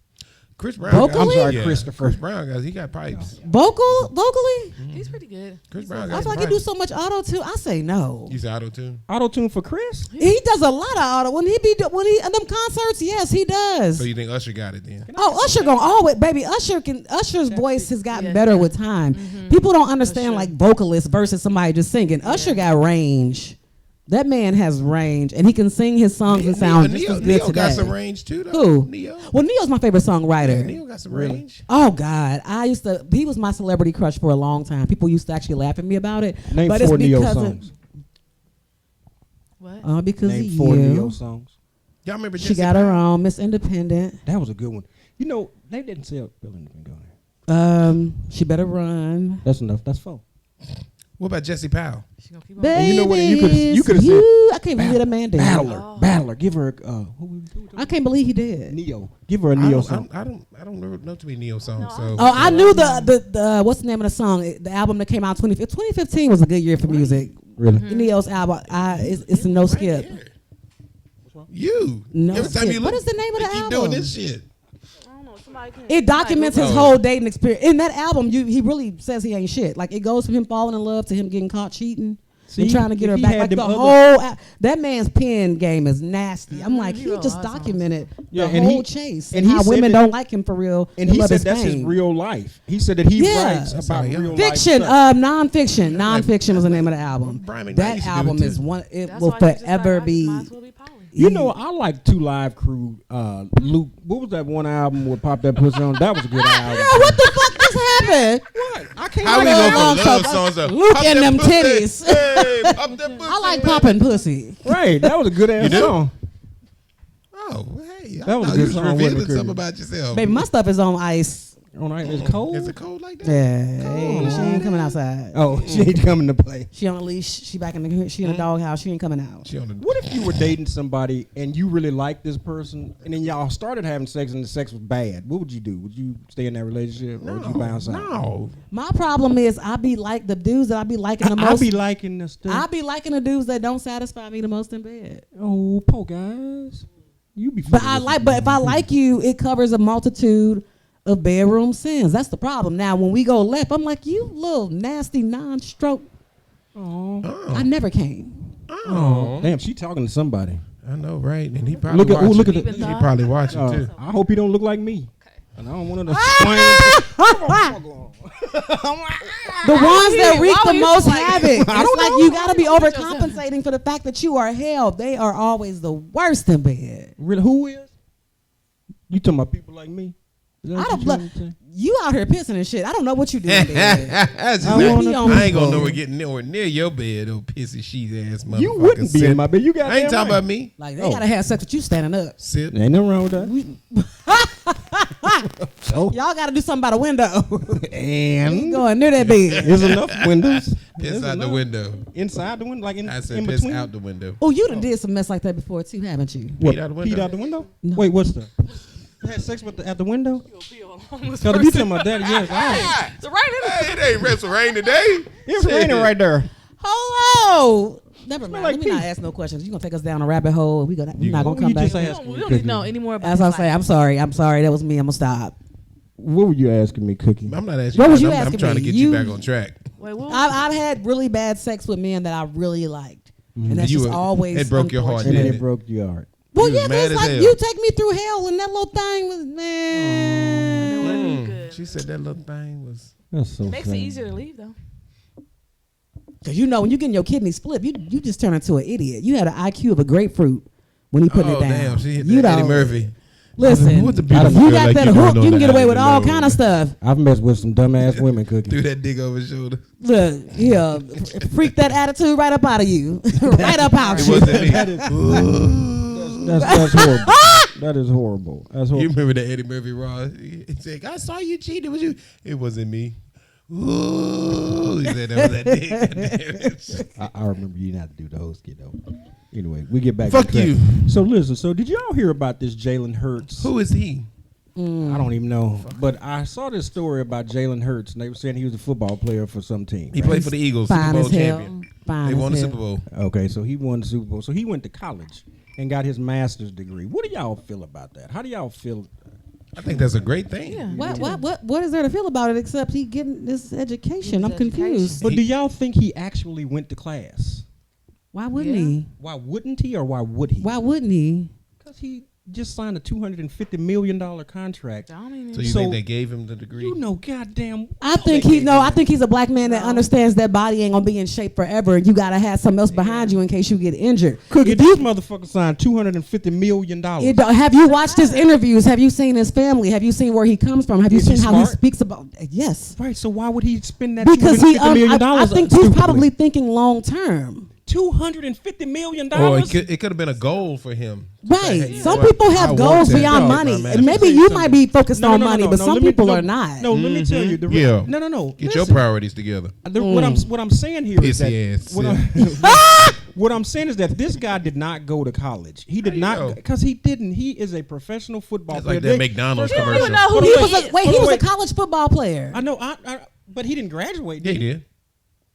Chris Brown. Vocally? I'm sorry, Yeah. Christopher. Chris Brown, guys, he got pipes. Vocally? He's pretty good. Chris Brown I got feel like pipes. he do so much auto too. I say no. You say auto tune? Auto tune for Chris? He does a lot of auto. When he at them concerts, yes, he does. So you think Usher got it then? Oh, Usher gonna always, baby. Usher's voice has gotten Yeah. better with time. People don't understand Usher. like vocalists versus somebody just singing. Usher got range. That man has range, and he can sing his songs and sound just as good Neo today. got some range too, though. Who? Neo. Well, Neo's my favorite Yeah, songwriter. Neo got some Really? range. Oh God, he was my celebrity crush for a long time. People used to actually laugh at me about it. Name but 4 it's Neo because songs. because Name of 4 you. Neo songs. Y'all remember She Jesse got her Powell? own Miss Independent. That was a good one. You know, they didn't sell Bill Independent on there. She better run. That's enough. That's 4. What about Jesse Powell? She gonna keep on. And Baby, you know what? You coulda said I can't believe that man did. Battler. Give her who I can't believe he did. Neo. Give her a Neo song. I don't know too many Neo songs. So Oh, I knew the what's the name of the song? The album that came out 2015 was a good year for music. Really? Neo's album, it's a no skip. Right here. You. No Every time skip. you What look, is the name of they the keep album? doing this shit. I don't know. Somebody can. It documents his Oh. whole dating experience. In that album, he really says he ain't shit. Like it goes from him falling in love to him getting caught cheating. See, and trying to get if her he back. had Like them the other- whole that man's pen game is nasty. I'm like, he he wrote just a lot of songs. documented Yeah, the and whole he- chase and and he how said women that- don't like him for real. And They he love said his that's his fame. real life. He said that he Yeah. writes That's about how real young. life Fiction, stuff. nonfiction. Nonfiction was the name of the album. Brian McKnight That used to do album it is too. one. It That's will why you just forever like, be. might as well be poly. You know, I like 2 Live Crew. Luke, what was that one album with Pop That Pussy on? That was a good album. Girl, what the fuck just happened? What? I can't. How we like go a from long love talk. songs to Luke pop and that them pussy? titties. Hey, pop that pussy. I like man. popping pussy. Right, that was a good ass do? song. Oh, hey, That was a I thought good you was song, wasn't revealing it, Chris? something about yourself. Baby, my stuff is on ice. All right, it's cold. Is it cold like that? Yeah, hey, she ain't coming outside. Oh, she ain't coming to play. She on a leash. She back in the. She in the doghouse. She ain't coming out. She on the. What if you were dating somebody and you really liked this person, and then y'all started having sex and the sex was bad? What would you do? Would you stay in that relationship or would you bounce out? No. My problem is I be like the dudes that I be liking the I most. be liking this stuff. I be liking the dudes that don't satisfy me the most in bed. Oh, poor guys. You be. But if I like you, it covers a multitude of bedroom sins. That's the problem. Now, when we go left, I'm like, you little nasty non-stroke. Oh, I never came. damn, she talking to somebody. I know, right? And he probably Look at watching. look at Deep the. in He thought. probably watching too. I hope he don't look like me. And I don't want to The ones that wreak why the would you most like- havoc. It's don't like know. you got to be Why would you just- overcompensating for the fact that you are hell. They are always the worst in bed. Really, who is? You talking about people like me? Is that I what don't. you trying to say? You out here pissing and shit. I don't know what you do in bed. That's I exactly- wanna I ain't gonna people. know it getting nowhere near your bed, oh pissy sheet ass motherfucker. You wouldn't be in my bed. You got. I ain't talking about me. Like they Oh. gotta have sex with you standing up. Sit. Ain't nothing wrong with that. So Y'all gotta do something by the window. and Going near that bed. there's enough windows. Piss There's out the enough. window. Inside the window, like in, I said in piss between. out the window. Oh, you done did some mess like that before too, haven't you? What, Peed out the window? Peed out the window? No. Wait, what's the? You had sex with at the window? Homeless Cause if you talking about that, yes. I- It's right in Hey, it ain't wrestle rain today. It's raining right there. Hello. Never mind. like Let me not pee. ask no questions. You gonna take us down a rabbit hole? We're not You gonna come back. just We ask don't, me, we don't need Cookie. to know anymore about As I his say, life. I'm sorry. I'm sorry. That was me. I'm gonna stop. What were you asking me, Cookie? I'm not asking. What was you. you I'm asking trying to me? get you You- back on track. Wait, what? I've had really bad sex with men that I really liked, and that's You just were- always it broke your heart, unfortunate. And didn't it broke your heart. Well, He was yeah, mad because as like hell. you take me through hell, and that little thing was man. Wasn't good. She said that little thing was. That's so Makes sad. it easier to leave though. Cause you know when you getting your kidney split, you just turn into an idiot. You had an IQ of a grapefruit when you putting Oh it down. damn! She hit you that Eddie know, Murphy. Listen, What's a if beautiful you girl got like that you hook, doing you can on get that away with Eddie all Murphy? kind of stuff. I've messed with some dumbass women cooking. Threw that dick over his shoulder. Look, yeah, freak that attitude right up out of you, right up out It you. wasn't me. That's horrible. That is horrible. That's You horrible. remember that Eddie Murphy raw? He said, "I saw you cheat. It was you. It wasn't me." Ooh, he said that was that dick. I remember you didn't have to do the whole skit though. Anyway, we get back. Fuck to track. you. So listen. So did y'all hear about this Jalen Hurts? Who is he? I don't even know. But I saw this story about Jalen Hurts, and they were saying he was a football player for some team. He right? played for the Eagles, Super Fine Bowl as hell. champion. Fine They as won the hell. Super Bowl. Okay, so he won the Super Bowl. So he went to college and got his master's degree. What do y'all feel about that? How do y'all feel? I think that's a great thing. Yeah. What is there to feel about it except he getting this education? I'm His confused. But do y'all think he actually went to class? Why wouldn't Yeah. he? Why wouldn't he, or why would he? Why wouldn't he? Because he just signed a $250 million contract. I don't even. So you So- think they gave him the degree? You know, goddamn. I think he's a black man that understands that body ain't gonna be in shape forever, and you gotta have something else behind you in case you get injured. Cookie, this motherfucker signed $250 million. Have you watched his interviews? Have you seen his family? Have you seen where he comes from? Have you Is he seen how he smart? speaks about? Yes, Right, so why would he spend that because $250 million? I think he's probably thinking long term. $250 million. Or it could have been a goal for him. to say, Right. hey, Some well, people I have want goals that. beyond No, money. my And man. maybe you might be focused on money, but some people are not. No, let me tell you. Yeah. No. Get your listen. priorities together. What I'm saying here is that Pissy ass. what I'm saying is that this guy did not go to college. He did How you not know? because he didn't. He is a professional football It's player. like that McDonald's You don't commercial. even know who Hold he on, is. He was a college football player. I know. But he didn't graduate. Yeah, Did he did.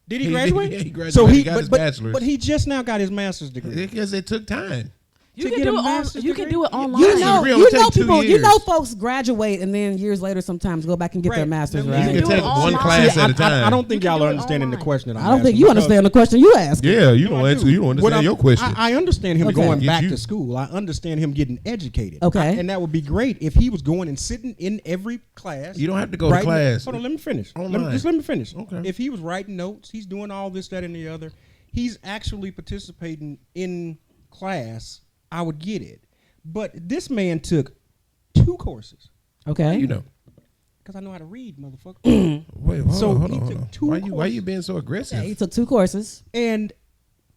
Did he He did, graduate? yeah, he graduated. So He got his bachelor's. but he just now got his master's degree. Because it took time. You to can get do a it on. master's You can degree? do it online. You Master's know, degree you only know take 2 people. You years. know, folks graduate and then years later, sometimes go back and get their Right. masters. You Right? You can can do it take one online. class See, at a time. I don't think You can y'all do are it understanding the online. question that I'm I don't think asking you because- understand the question you ask. Yeah, you No, don't I answer. do. You don't What understand I'm- your question. I understand him Okay. going Get back you. to school. I understand him getting educated. Okay. And that would be great if he was going and sitting in every class. You don't have to go to writing- class. Hold on, let me finish. Online. Just let me finish. Okay. If he was writing notes, he's doing all this, that, and the other. He's actually participating in class. I would get it. But this man took 2 courses Okay. You know. because I know how to read, motherfucker. Wait, hold So on, hold he on, hold took on. 2 Why you courses. being so Yeah, aggressive? he took 2 courses. And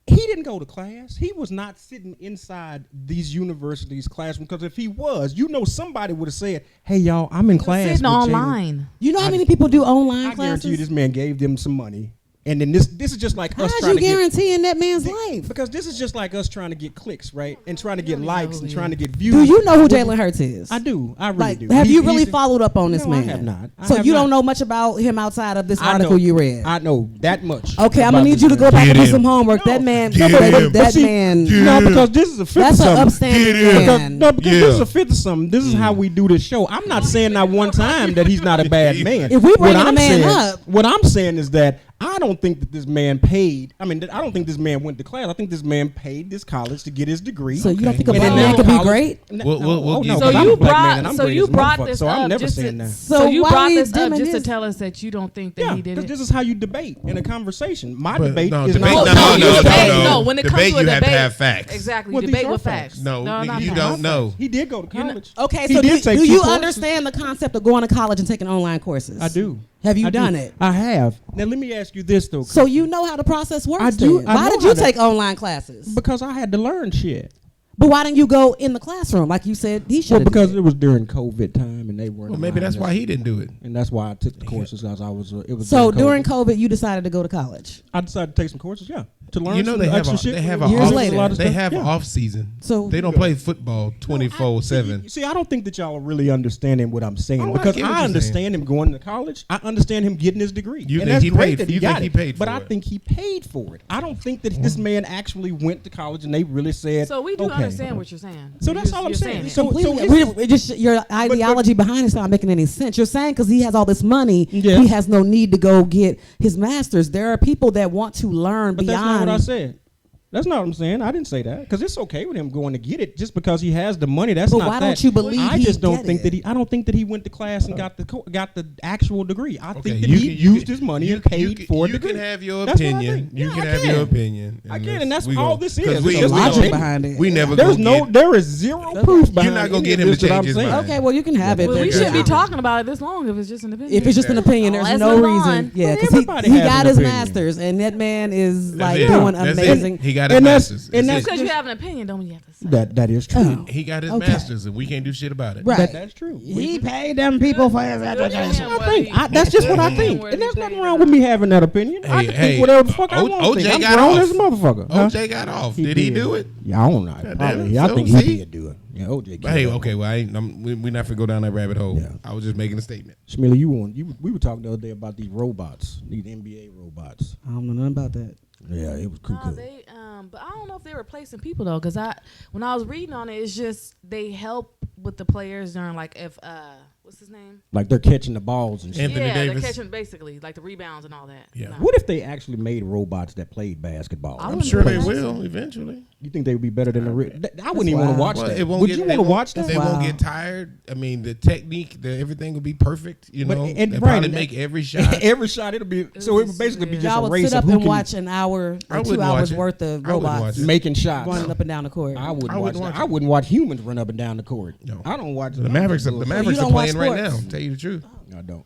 he didn't go to class. He was not sitting inside these universities' classroom because if he was, somebody would have said, "Hey, y'all, I'm in class." Sitting with Jalen." online. You know how many people do online I classes? guarantee you, this man gave them some money, and then this is just like us How's trying you to get. guaranteeing that man's life? Because this is just like us trying to get clicks, right? And trying to get don't even know likes who and he trying to is. get views. Do you know who Jalen Hurts is? I do. I really Like, do. have He- you really he's- followed up on this No, I man? have not. I So have you not. don't know much about him outside of this I article know. you read? I know that much. Okay, I'm about gonna need this you to man. go back and Get do him. some homework. No. That man, Get that him. that See, man, No, because this is a fifth that's of an something. upstanding Get him. man. Because this is Yeah. a fifth of something. This is how we do this show. I'm not saying not one time that he's not a bad man. If we bring What a I'm man saying- up- what I'm saying is that I don't think that this man paid. I mean, I don't think this man went to class. I think this man paid this college to get his degree. So you don't think a And black then man now could be college- great? We'll Oh, give no, you- So 'cause I'm you a black man and brought. I'm So great you as a brought motherfucker, this so I'm up never just saying to. that. So So you why brought we this up dimming just to his- tell us that you don't think that Yeah, he did because it. this is how you debate in a conversation. My But debate no, is debate- not. no, no, no, you debate. no. No, when it comes Debate, to a you have to debate, have facts. Exactly. Well, You these debate are with facts. facts. No, not you facts. don't know. He did go to You know- college. Okay, He so did take do 2 you courses. understand the concept of going to college and taking online courses? I do. Have you I do. done it? I have. Now let me ask you this though. So you know how the process works. I do. then. I Why know did how you to- take online classes? because I had to learn shit. But why didn't you go in the classroom like you said he should? Well, because it was during COVID time and they weren't. Well, maybe that's why he didn't do it. And that's why I took the courses because I was. It was so during COVID you decided to go to college. I decided to take some courses. Yeah, to learn. You know some they have extra a, shit. they have Years a later. off, they stuff. have Yeah. an off season. So They don't play football 24/7. See, I don't think that y'all are really understanding what I'm saying Oh, I because get what I you're understand him going to college. I understand him getting his degree. You and think that's he great paid- that he you got think he it. paid But for I it? think he paid for it. I don't think that this man actually went to college and they really said. So we do okay. understand what you're saying. So that's all I'm You're saying. it. So completely, it's- it just your ideology behind it's not making any sense. You're saying because he has all this money, Yeah. he has no need to go get his master's. There are people that want to learn But that's beyond. not what I said. That's not what I'm saying. I didn't say that because it's okay with him going to get it just because he has the money. That's But not why that. don't you believe I he just don't get think it? that he. I don't think that he went to class and got the actual degree. I Okay, think that you he can- you used can- his money you and can- paid you for a can, degree. You can have your That's what I opinion. think. You Yeah, can I have can. your opinion. I can, and that's we all gon- this is. 'cause It's we, just we logic gon- behind it. We never There's gonna get. there is zero proof behind not gonna any get of him this to that I'm change his saying. mind. Okay, well you can have it. Well, but we Okay. shouldn't be I- talking about it this long if it's just an opinion. If it's just an opinion, Oh, there's let's no move reason. on. Yeah, Well, because everybody he has got an his opinion. masters, and that man is That's like it. doing That's it. amazing. He got his And that's- masters. and That's that's it. Because you have an opinion, don't mean you have to say. That is true. Oh. He got his Okay. masters, and we can't do shit about it. Right. That's true. He paid them people for his Good education. for him, I think whether he- that's just what I good think, for him and there's whether he nothing paid wrong or with not. me having that opinion. I Hey, can hey, think whatever the fuck I O- want. OJ to think. got I'm grown off. as a motherfucker. Huh? OJ got off. Did he do it? Yeah, I don't know. damn Probably. it. I So, think see? he did do it. Yeah, OJ. But hey, okay, well, we're not gonna go down that rabbit hole. Yeah. I was just making a statement. Shmilly, we were talking the other day about these robots, these NBA robots. I don't know nothing about that. Yeah, it was cool. No, they but I don't know if they're replacing people though, because when I was reading on it, it's just they help with the players during like if what's his name? Like they're catching the balls and shit. Anthony yeah, Davis. they're catching basically like the rebounds and all that. Yeah. No. What if they actually made robots that played basketball? I I'm wouldn't sure they replace will eventually. You think they would be better than the real? I wouldn't even want to watch Well, that. it won't Would get, you they want to won't- watch that? They won't Wow. get tired. I mean, the technique, everything will be perfect. You But- know, and they'll right, probably and make every shot. Every shot, it'll be so. It would basically be just Y'all a would race sit up of who and can watch an hour I or 2 wouldn't hours watch it. worth of I wouldn't robots watch it. making shots. running up and down the court. I wouldn't I watch wouldn't that. watch I it. wouldn't watch humans run up and down the court. No. I don't watch The Mavericks are don't playing watch right now. sports. Tell you the truth, I don't.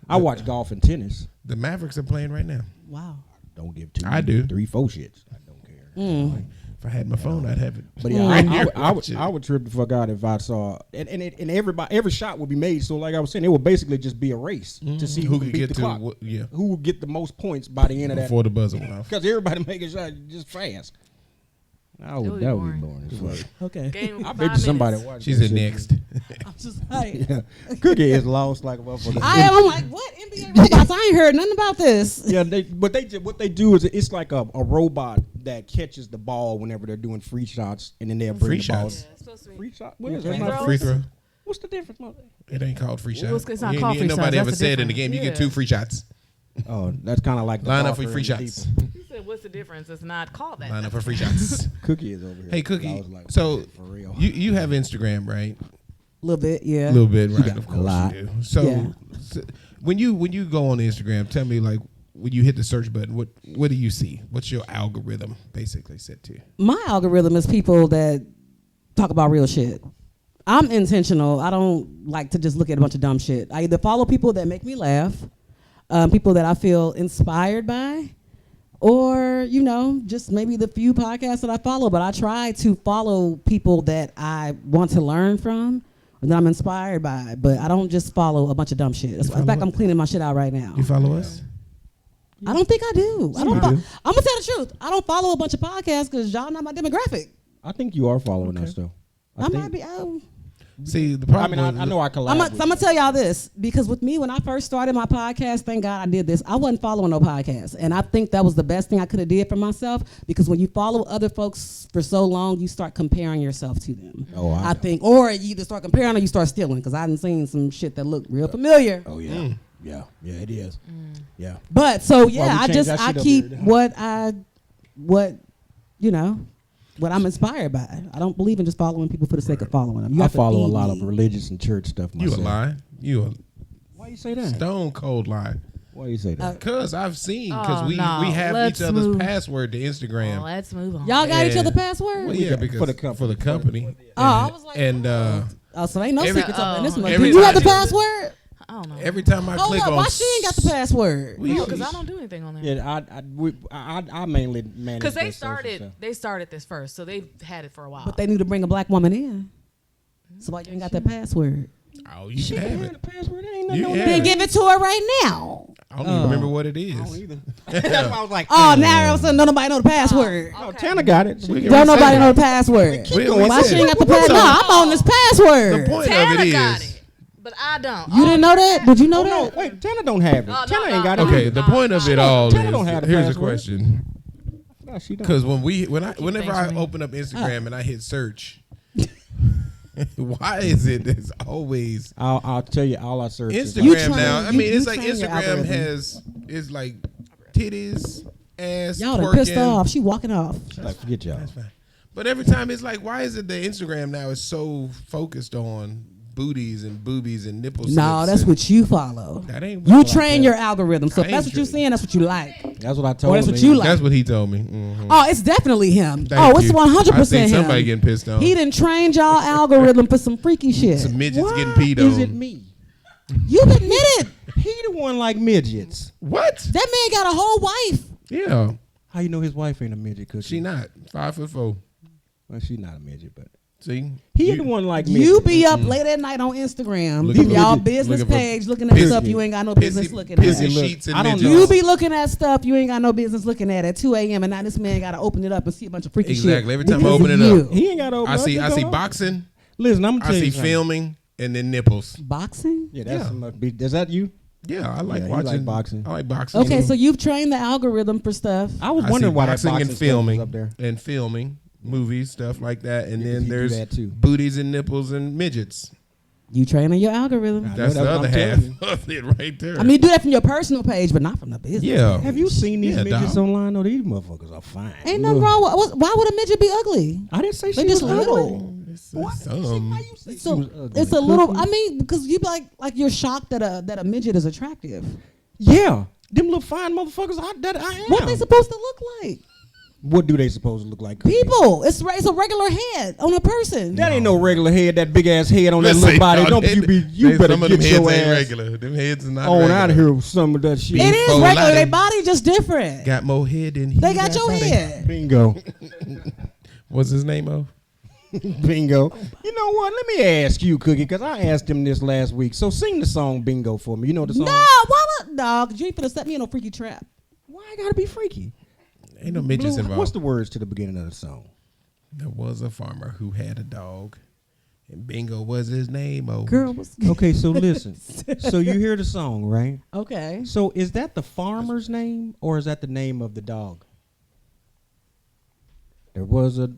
I watch golf and tennis. the Mavericks are playing right now. Wow. Don't give two. I do. 3-4 shits. I don't care. Mm. If I had my phone, I'd have it. But yeah, right here I watching. would trip the fuck out if I saw and every shot would be made. So like I was saying, it would basically just be a race to see who could beat the clock. Who would get the most points by the end of that? Before the buzzer went off. Because everybody making shots just fast. That It would would be be boring. as fuck. Okay. Game I five bet you somebody minutes. watch. She that said shit. next. I'm just like, Yeah. Cookie is lost like a motherfucker. I'm like, what NBA robots? I ain't heard nothing about this. Yeah, what they do is it's like a robot that catches the ball whenever they're doing free shots, and then they'll bring Free the ball. shots? Yeah, it's supposed to be. Free shot? What is Free that? throws? Free throw. What's the difference? It ain't called free shot. Well, it's not Ain't- called ain't free shots. Nobody That's ever the said in the difference. game you get Yeah. 2 free shots. Oh, that's kind of like the Line up for golfer free and the shots. deep. He said, "What's the difference? It's not called that." Line up for free shots. Cookie is over here. Hey, I Cookie. was like, So for real. you have Instagram, right? A little bit, yeah. A little bit, right? got Of a course lot. you do. So, Yeah. so when you go on Instagram, tell me like when you hit the search button, what do you see? What's your algorithm basically set to? My algorithm is people that talk about real shit. I'm intentional. I don't like to just look at a bunch of dumb shit. I either follow people that make me laugh, people that I feel inspired by, or, just maybe the few podcasts that I follow. But I try to follow people that I want to learn from and that I'm inspired by. But I don't just follow a bunch of dumb shit. In follow fact, it? I'm cleaning my shit out right now. You follow us? I don't think I do. You do. I'm going to tell the truth. I don't follow a bunch of podcasts because y'all not my demographic. I think you are following us though. I think- might be. See, the I problem. mean, I know I collab. I'm with gonna tell y'all this because with me, when I first started my podcast, thank God I did this. I wasn't following no podcast, and I think that was the best thing I could have did for myself because when you follow other folks for so long, you start comparing yourself to them. Oh, I know. think, or you either start comparing or you start stealing because I done seen some shit that looked real familiar. Oh yeah, yeah, it is. Yeah. But so we yeah, changed that I shit up keep here. what I'm inspired by. I don't believe in just following people for the sake of following them. You I have to follow a feed lot me. of religious and church stuff You myself. a lie. You a Why you say that? stone cold lie. Why you say that? Cause I've seen Oh, because we no. have Let's each other's move. password to Instagram. Let's move on. Y'all got each Yeah. other password? Well, yeah, because for the company. Oh, I was like, and Oh, so ain't no Every- secrets up in this oh, one. Do every you have the time- password? I don't know. every time I Hold click up, on, why she ain't got the password? We- because I don't do anything on there. Yeah, I mainly manage Because their social stuff. they started this first, so they've had it for a while. But they need to bring a black woman in. So why you ain't got that password? oh, you She can have had it. the password. There ain't nothing You on can there. have Then it. give it to her right now. I don't even remember what it is. I don't either. That's why I was like, Oh, now all of a sudden, don't nobody know the password. no, Okay. Tanner got it. We can Don't reset nobody it. know the password. We Why said she ain't it. got the password? So, No, I'm on this the password. point Tanner of it got is. it, but I don't. You didn't know that? Did you know Oh, no, that? wait, Tanner don't have it. Oh, no, Tanner no, ain't got no. it. Okay, either. the point of it all Tanner don't have is the here's a password. question. No, she don't. Because whenever I things me. open up Instagram and I hit search, why is it there's always I'll tell you all I search. is- Instagram train- now? I you- mean, it's you like train your Instagram algorithm. is like titties, ass Y'all are twerking. pissed off. She walking off. She's like, forget y'all. That's fine. But every time it's like, why is it the Instagram now is so focused on booties and boobies and nipples? No, that's what you follow. That ain't You like train that. your algorithm. So I if that's ain't what you're trained. saying, that's what you like. That's what I told that's him. what you like. That's what he told me. Mhm. Oh, it's definitely him. Thank It's you. 100% I seen him. somebody getting pissed on. He done trained y'all algorithm for some freaky shit. Some midgets Why getting peed is on. it me? You admitted He the one like midgets. What? that man got a whole wife. Yeah, How you know his wife ain't a midget? Cause she not 5'4". Well, she's not a midget, but See, he You- the one like midget. You be up late at night on Instagram, Looking from for- y'all looking business for page, looking at pissy- stuff you ain't got no business pissy, looking pissy at. look, sheets and I don't midgets. know. You be looking at stuff you ain't got no business looking at 2 a.m. and now this man got to open it up and see a bunch of freaky shit. Exactly. Every time I because open of it up, you. He ain't got to. I see boxing. Listen, I'm gonna I tell see you something. filming and then nipples. Boxing? Yeah, that's Yeah. must be. Is that you? Yeah, I like Yeah, he watching like boxing. I like boxing. Okay, so you've trained the algorithm for stuff. I was I wondering see why that boxing boxing and stuff was filming up there. and filming movies, stuff like that, and Yeah, then he do there's that too. booties and nipples and midgets. You training your algorithm. Nah. That's that's the what other I'm half telling you. of it right there. I mean, you do that from your personal page, but not from the business. yeah. Have you seen these Yeah, midgets dog. online? No, these motherfuckers are fine. Ain't nothing Look. wrong with why would a midget be ugly? I didn't say she They was just ugly. little. It's What? some. Why you say So she was ugly? it's a little. Cookie? I mean, because you be like you're shocked that a midget is attractive. Yeah, them little fine motherfuckers. I am. What they supposed to look like? What do they supposed to look like? Cookie? People. It's a regular head on a person. That ain't no regular head. That big ass head on that Let's little say, body. no, Don't they- you be? You they- better some of get them your heads ain't ass regular. Them heads are not on regular. out of here with some of that shit. It is Big regular. Folati. Their body just different. Got more head than he They got your body. head. Bingo, What's his name? Oh, bingo. You know what? Let me ask you, Cookie, because I asked him this last week. So sing the song "Bingo" for me. You know the No, song. why would dog? You ain't finna set me in no freaky trap. Why I gotta be freaky? ain't no midgets Blue, involved. what's the words to the beginning of the song? There was a farmer who had a dog, and Bingo was his name. Oh, Girl was Okay, so listen. So you hear the song, right? okay. So is that the farmer's name or is that the name of the dog? There was a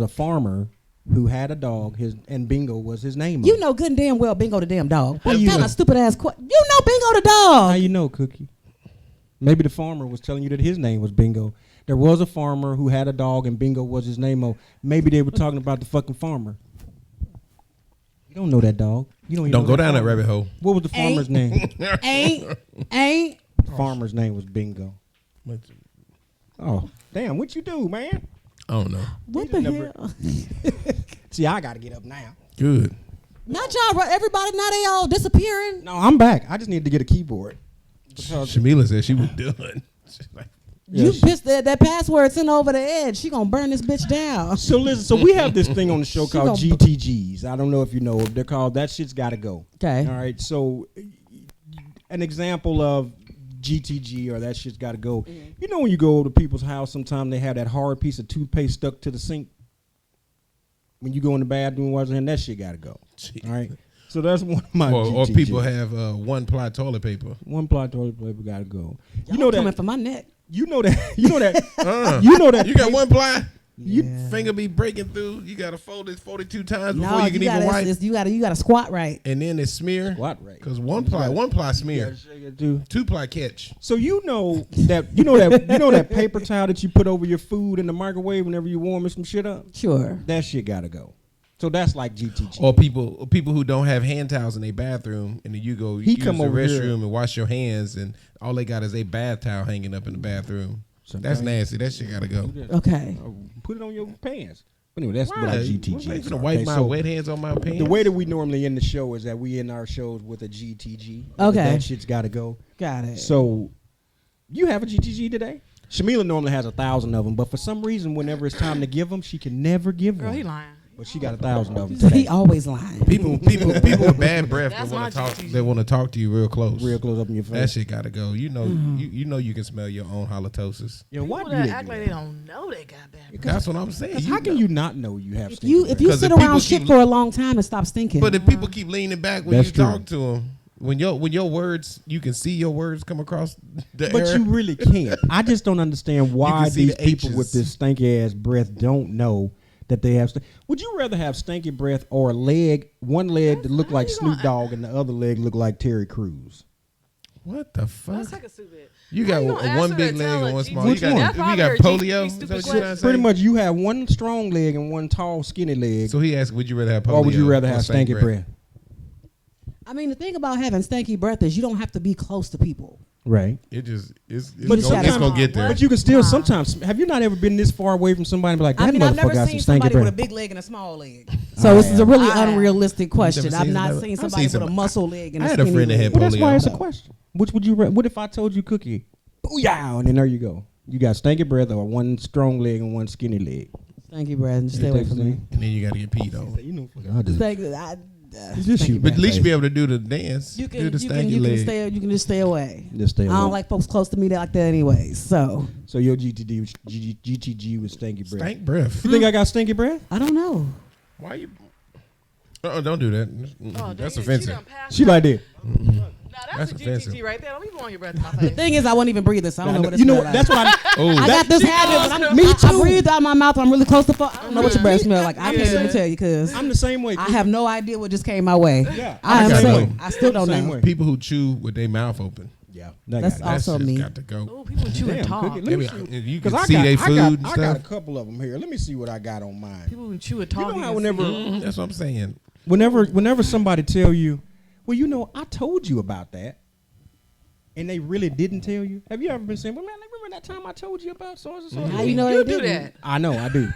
farmer who had a dog. And Bingo was his name. You know good and damn well Bingo the damn dog. What you kind know? of stupid ass You know Bingo the How dog. you know, Cookie? Maybe the farmer was telling you that his name was Bingo. There was a farmer who had a dog and Bingo was his name. Oh, maybe they were talking about the fucking farmer. You don't know that dog. You don't even don't know go down that farmer. rabbit hole. What was the farmer's name? ain't. Farmer's name was Bingo. Oh, damn! What you do, man? I don't know. What the never- hell? See, I got to get up now. Good. Not y'all. Everybody. Now they all disappearing. No, I'm back. I just need to get a keyboard. Because Shamila said she was done. She's like, You Yes. pissed that password sent over the edge. She gonna burn this bitch down. So listen, so we have this thing on the show She called gonna GTGs. I don't know if you know. They're called That Shit's Gotta Go. Okay. All right. So an example of GTG or That Shit's Gotta Go. You know when you go to people's house, sometimes they have that hard piece of toothpaste stuck to the sink. When you go in the bathroom, wash your hand, that shit gotta go. All right. So that's one of my or GTG. people have one ply toilet paper. One ply toilet paper gotta go. Y'all You know coming that. for my neck. You know that. You know that. Uh, You know that. you got one ply. Yeah. Finger be breaking through. You got to fold it 42 times before No, you can even wipe. you gotta squat right. And then it smear. Squat right. Because one ply smear. Two ply catch. So you know that paper towel that you put over your food in the microwave whenever you warming some shit up. Sure. That shit gotta go. So that's like GTG. Or people who don't have hand towels in their bathroom, and then you go He use come the over restroom here. and wash your hands, and all they got is a bath towel hanging up in the bathroom. Sometimes- That's nasty. That shit gotta go. Okay. Put it on your pants. But anyway, that's what Right. GTG I'm is. gonna wipe Okay, my so wet hands on my pants. the way that we normally end the show is that we end our shows with a GTG. Okay. That shit's gotta go. Got it. So you have a GTG today? Shamila normally has 1,000 of them, but for some reason, whenever it's time to give them, she can never give Girl, one. he lying. But she got 1,000 of them So today. he always lying. people with bad breath That's that want to my talk. GTG. They want to talk to you real close. Real close up in your face. That shit gotta go. You know, Mm-hmm. you know you can smell your own halitosis. Yeah, why People do that they act do like that? they don't know they got bad. That's what I'm saying. 'Cause how can know. you not know you have If stinky you breath? sit if people around shit keep- for a long time and stop stinking. But if people keep leaning back when That's you true. talk to them, when your words, you can see your words come across the But air. you really can't. I just don't understand why can see these the people H's. with this stinky ass breath don't know that they have. Would you rather have stinky breath or one leg that look like you Snoop gonna- Dogg and the other leg look like Terry Crews? What the fuck? That's like a stupid. You got How you gonna one ask her big to leg tell and a one small. Which You one? got, That's you got probably polio? a Is that stupid what you're trying to say? Pretty much, you have one strong leg and one tall, skinny leg. So he asked, would you rather have polio? Or would you rather have stank stinky breath? I mean, the thing about having stanky breath is you don't have to be close to people. Right. It just, it's But gonna get there. But you can still sometimes. Have you not ever been this far away from somebody and be like, that I mean, I've motherfucker never got seen some stanky somebody with a breath? big leg and a small leg. So this is a really unrealistic question. never I've seen not somebody- seen I've somebody seen with a muscle leg and I a had a skinny friend that leg. had Well, that's why polio. it's a question. Which would you? What if I told you, Cookie, booyah, and then there you go. You got stanky breath or one strong leg and one skinny leg. Stanky breath and stay away from me. And then you got to get peed on. You know, fuck, I'll just Stanky shoot But back at least you face. be able to do the dance. You do can, the you stanky can, you leg. can stay. You can just stay away. Just stay I away. don't like folks close to me like that, anyways. So So your GTG was stanky breath. Stank breath. You think I got stinky breath? I don't know. Why you? Don't do that. Oh, That's dang it, offensive. She like that. Now That's that's a offensive. GTG right there. Don't be blowing your breath in my The face. thing is, I won't even breathe this. I don't know what it's You know, like. that's what I. Oh, I got this habit. When I'm, Me I too. breathe out my mouth. I'm really close to. I don't know what your breath smell like. I can't Yeah. even tell you because I'm the same way. I have no idea what just came my way. Yeah, I am I so. know. I still don't Same know. way. people who chew with their mouth open. Yeah, That's That's also just me. got to go. Oh, people chew and Damn, talk. Cookie, let me see. You Because can see their food and I got a stuff. couple of them here. Let me see what I got on mine. People who chew and talk. You know how can whenever, see. That's what I'm saying. whenever somebody tell you, well, you know, I told you about that, and they really didn't tell you. Have you ever been saying, well, man, remember that time I told you about so and so? How you know You they do didn't? that. I know, I do.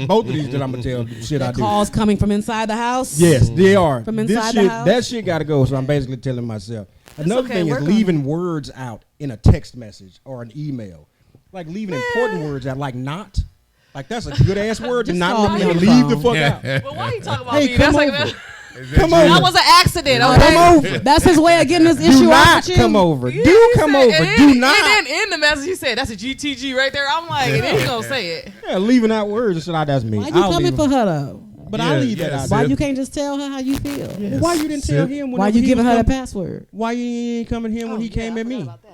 Both of these that I'm gonna tell shit I do. Calls coming from inside the house. Yes, they are. From This inside the shit, house? that shit got to go. So I'm basically telling myself. Another okay, thing is work on leaving words out in a text message or an email, like leaving important words out, like not. Like that's a good ass word to Just not call really me on the leave the phone. fuck out. But why you talking about Hey, me? come That's like over. that. Come That over. was an accident. Come Okay. over. That's his way of getting this Do issue out not with you. come over. Yeah, Do he come said- over. and Do then- not. And then in the message he said, "That's a GTG right there." I'm like, and then he gonna say it. Yeah, leaving out words and shit. That's me. Why you I'll coming leave for them. her though? But I'll leave that out. Why there. you can't just tell her how you feel? Well, why you didn't tell him? Why whenever you he giving was her the coming- password? Why you ain't coming here when Oh, he came yeah, I at forgot me? about that.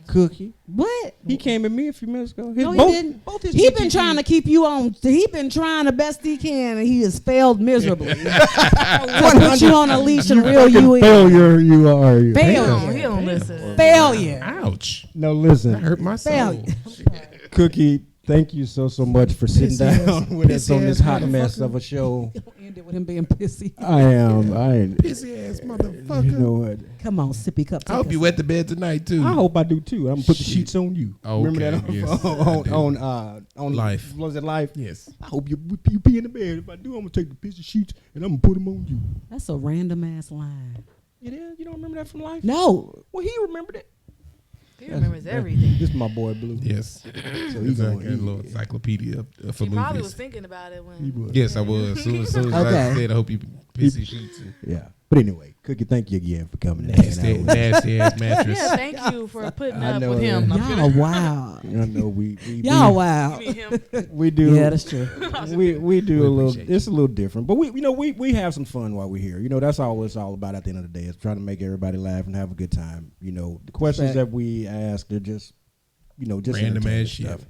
Cookie. What? He came at me a few minutes ago. His, No, he both, didn't. Both his He been GTGs trying to keep you on. He been trying the best he can, and he has failed miserably. Put you on a leash and reel you in. failure you are. He Failure. don't listen. Failure. Ouch. No, That listen, hurt my soul. Failure. Cookie. Thank you so much for sitting Pissy down ass- with us pissy on this ass hot mess motherfucker. of a show. End it with him being pissy. I am. Pissy ass motherfucker. You know what? Come on, sippy cup. I hope you wet the bed tonight too. I hope I do too. I'm gonna put the Shit. sheets on you. Oh, Remember okay, that yes, I do. on Life. Was it Life? Yes. I hope you pee in the bed. If I do, I'm gonna take the piece of sheets and I'm gonna put them on you. That's a random ass line. It is. You don't remember that from Life? No. Well, he remembered it. He remembers everything. This is my boy Blue. Yes. So It's he a going. little encyclopedia for He probably was movies. thinking about it when. He was. Yes, I was. As soon as I Okay. said, I hope you pissy sheets. and Yeah. But anyway, Cookie, thank you again for coming and hanging Nasty, out with us. nasty ass mattress. Yeah, thank you for putting I up know with him. that. Y'all wow. I know we Y'all wow. You mean him? we do. Yeah, that's true. we do We a little. appreciate you. It's a little different, but we have some fun while we're here. You know, that's all it's all about at the end of the day. Is trying to make everybody laugh and have a good time. You know, the questions Respect. that we ask, they're just, just Random entertaining ass shit. stuff.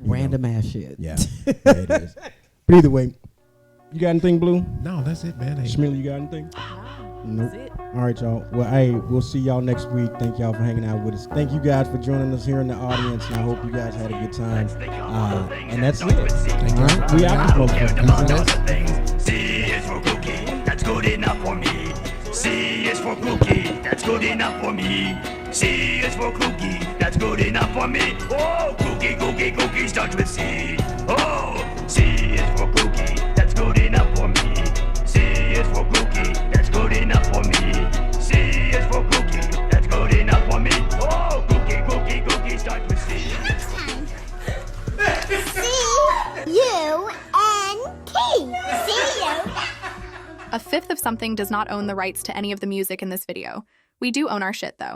You Random ass shit. know. Yeah, it is. But either way, you got anything, Blue? No, that's it, man. Hey, Schmilly, you got anything? Nope. That's it. All right, y'all. Well, hey, we'll see y'all next week. Thank y'all for hanging out with us. Thank you guys for joining us here in the audience, and I hope you guys had a good time. And that's it. All right, we out this motherfucker. C is for cookie, that's good enough for me. C is for cookie, that's good enough for me. C is for cookie, that's good enough for me. Oh, cookie, cookie, cookie starts with C. Oh, C is for cookie, that's good enough for me. C is for cookie, that's good enough for me. C is for cookie, that's good enough for me. Oh, cookie, cookie, cookie starts with C. C-U-N-T. See you. A Fifth of Something does not own the rights to any of the music in this video. We do own our shit, though.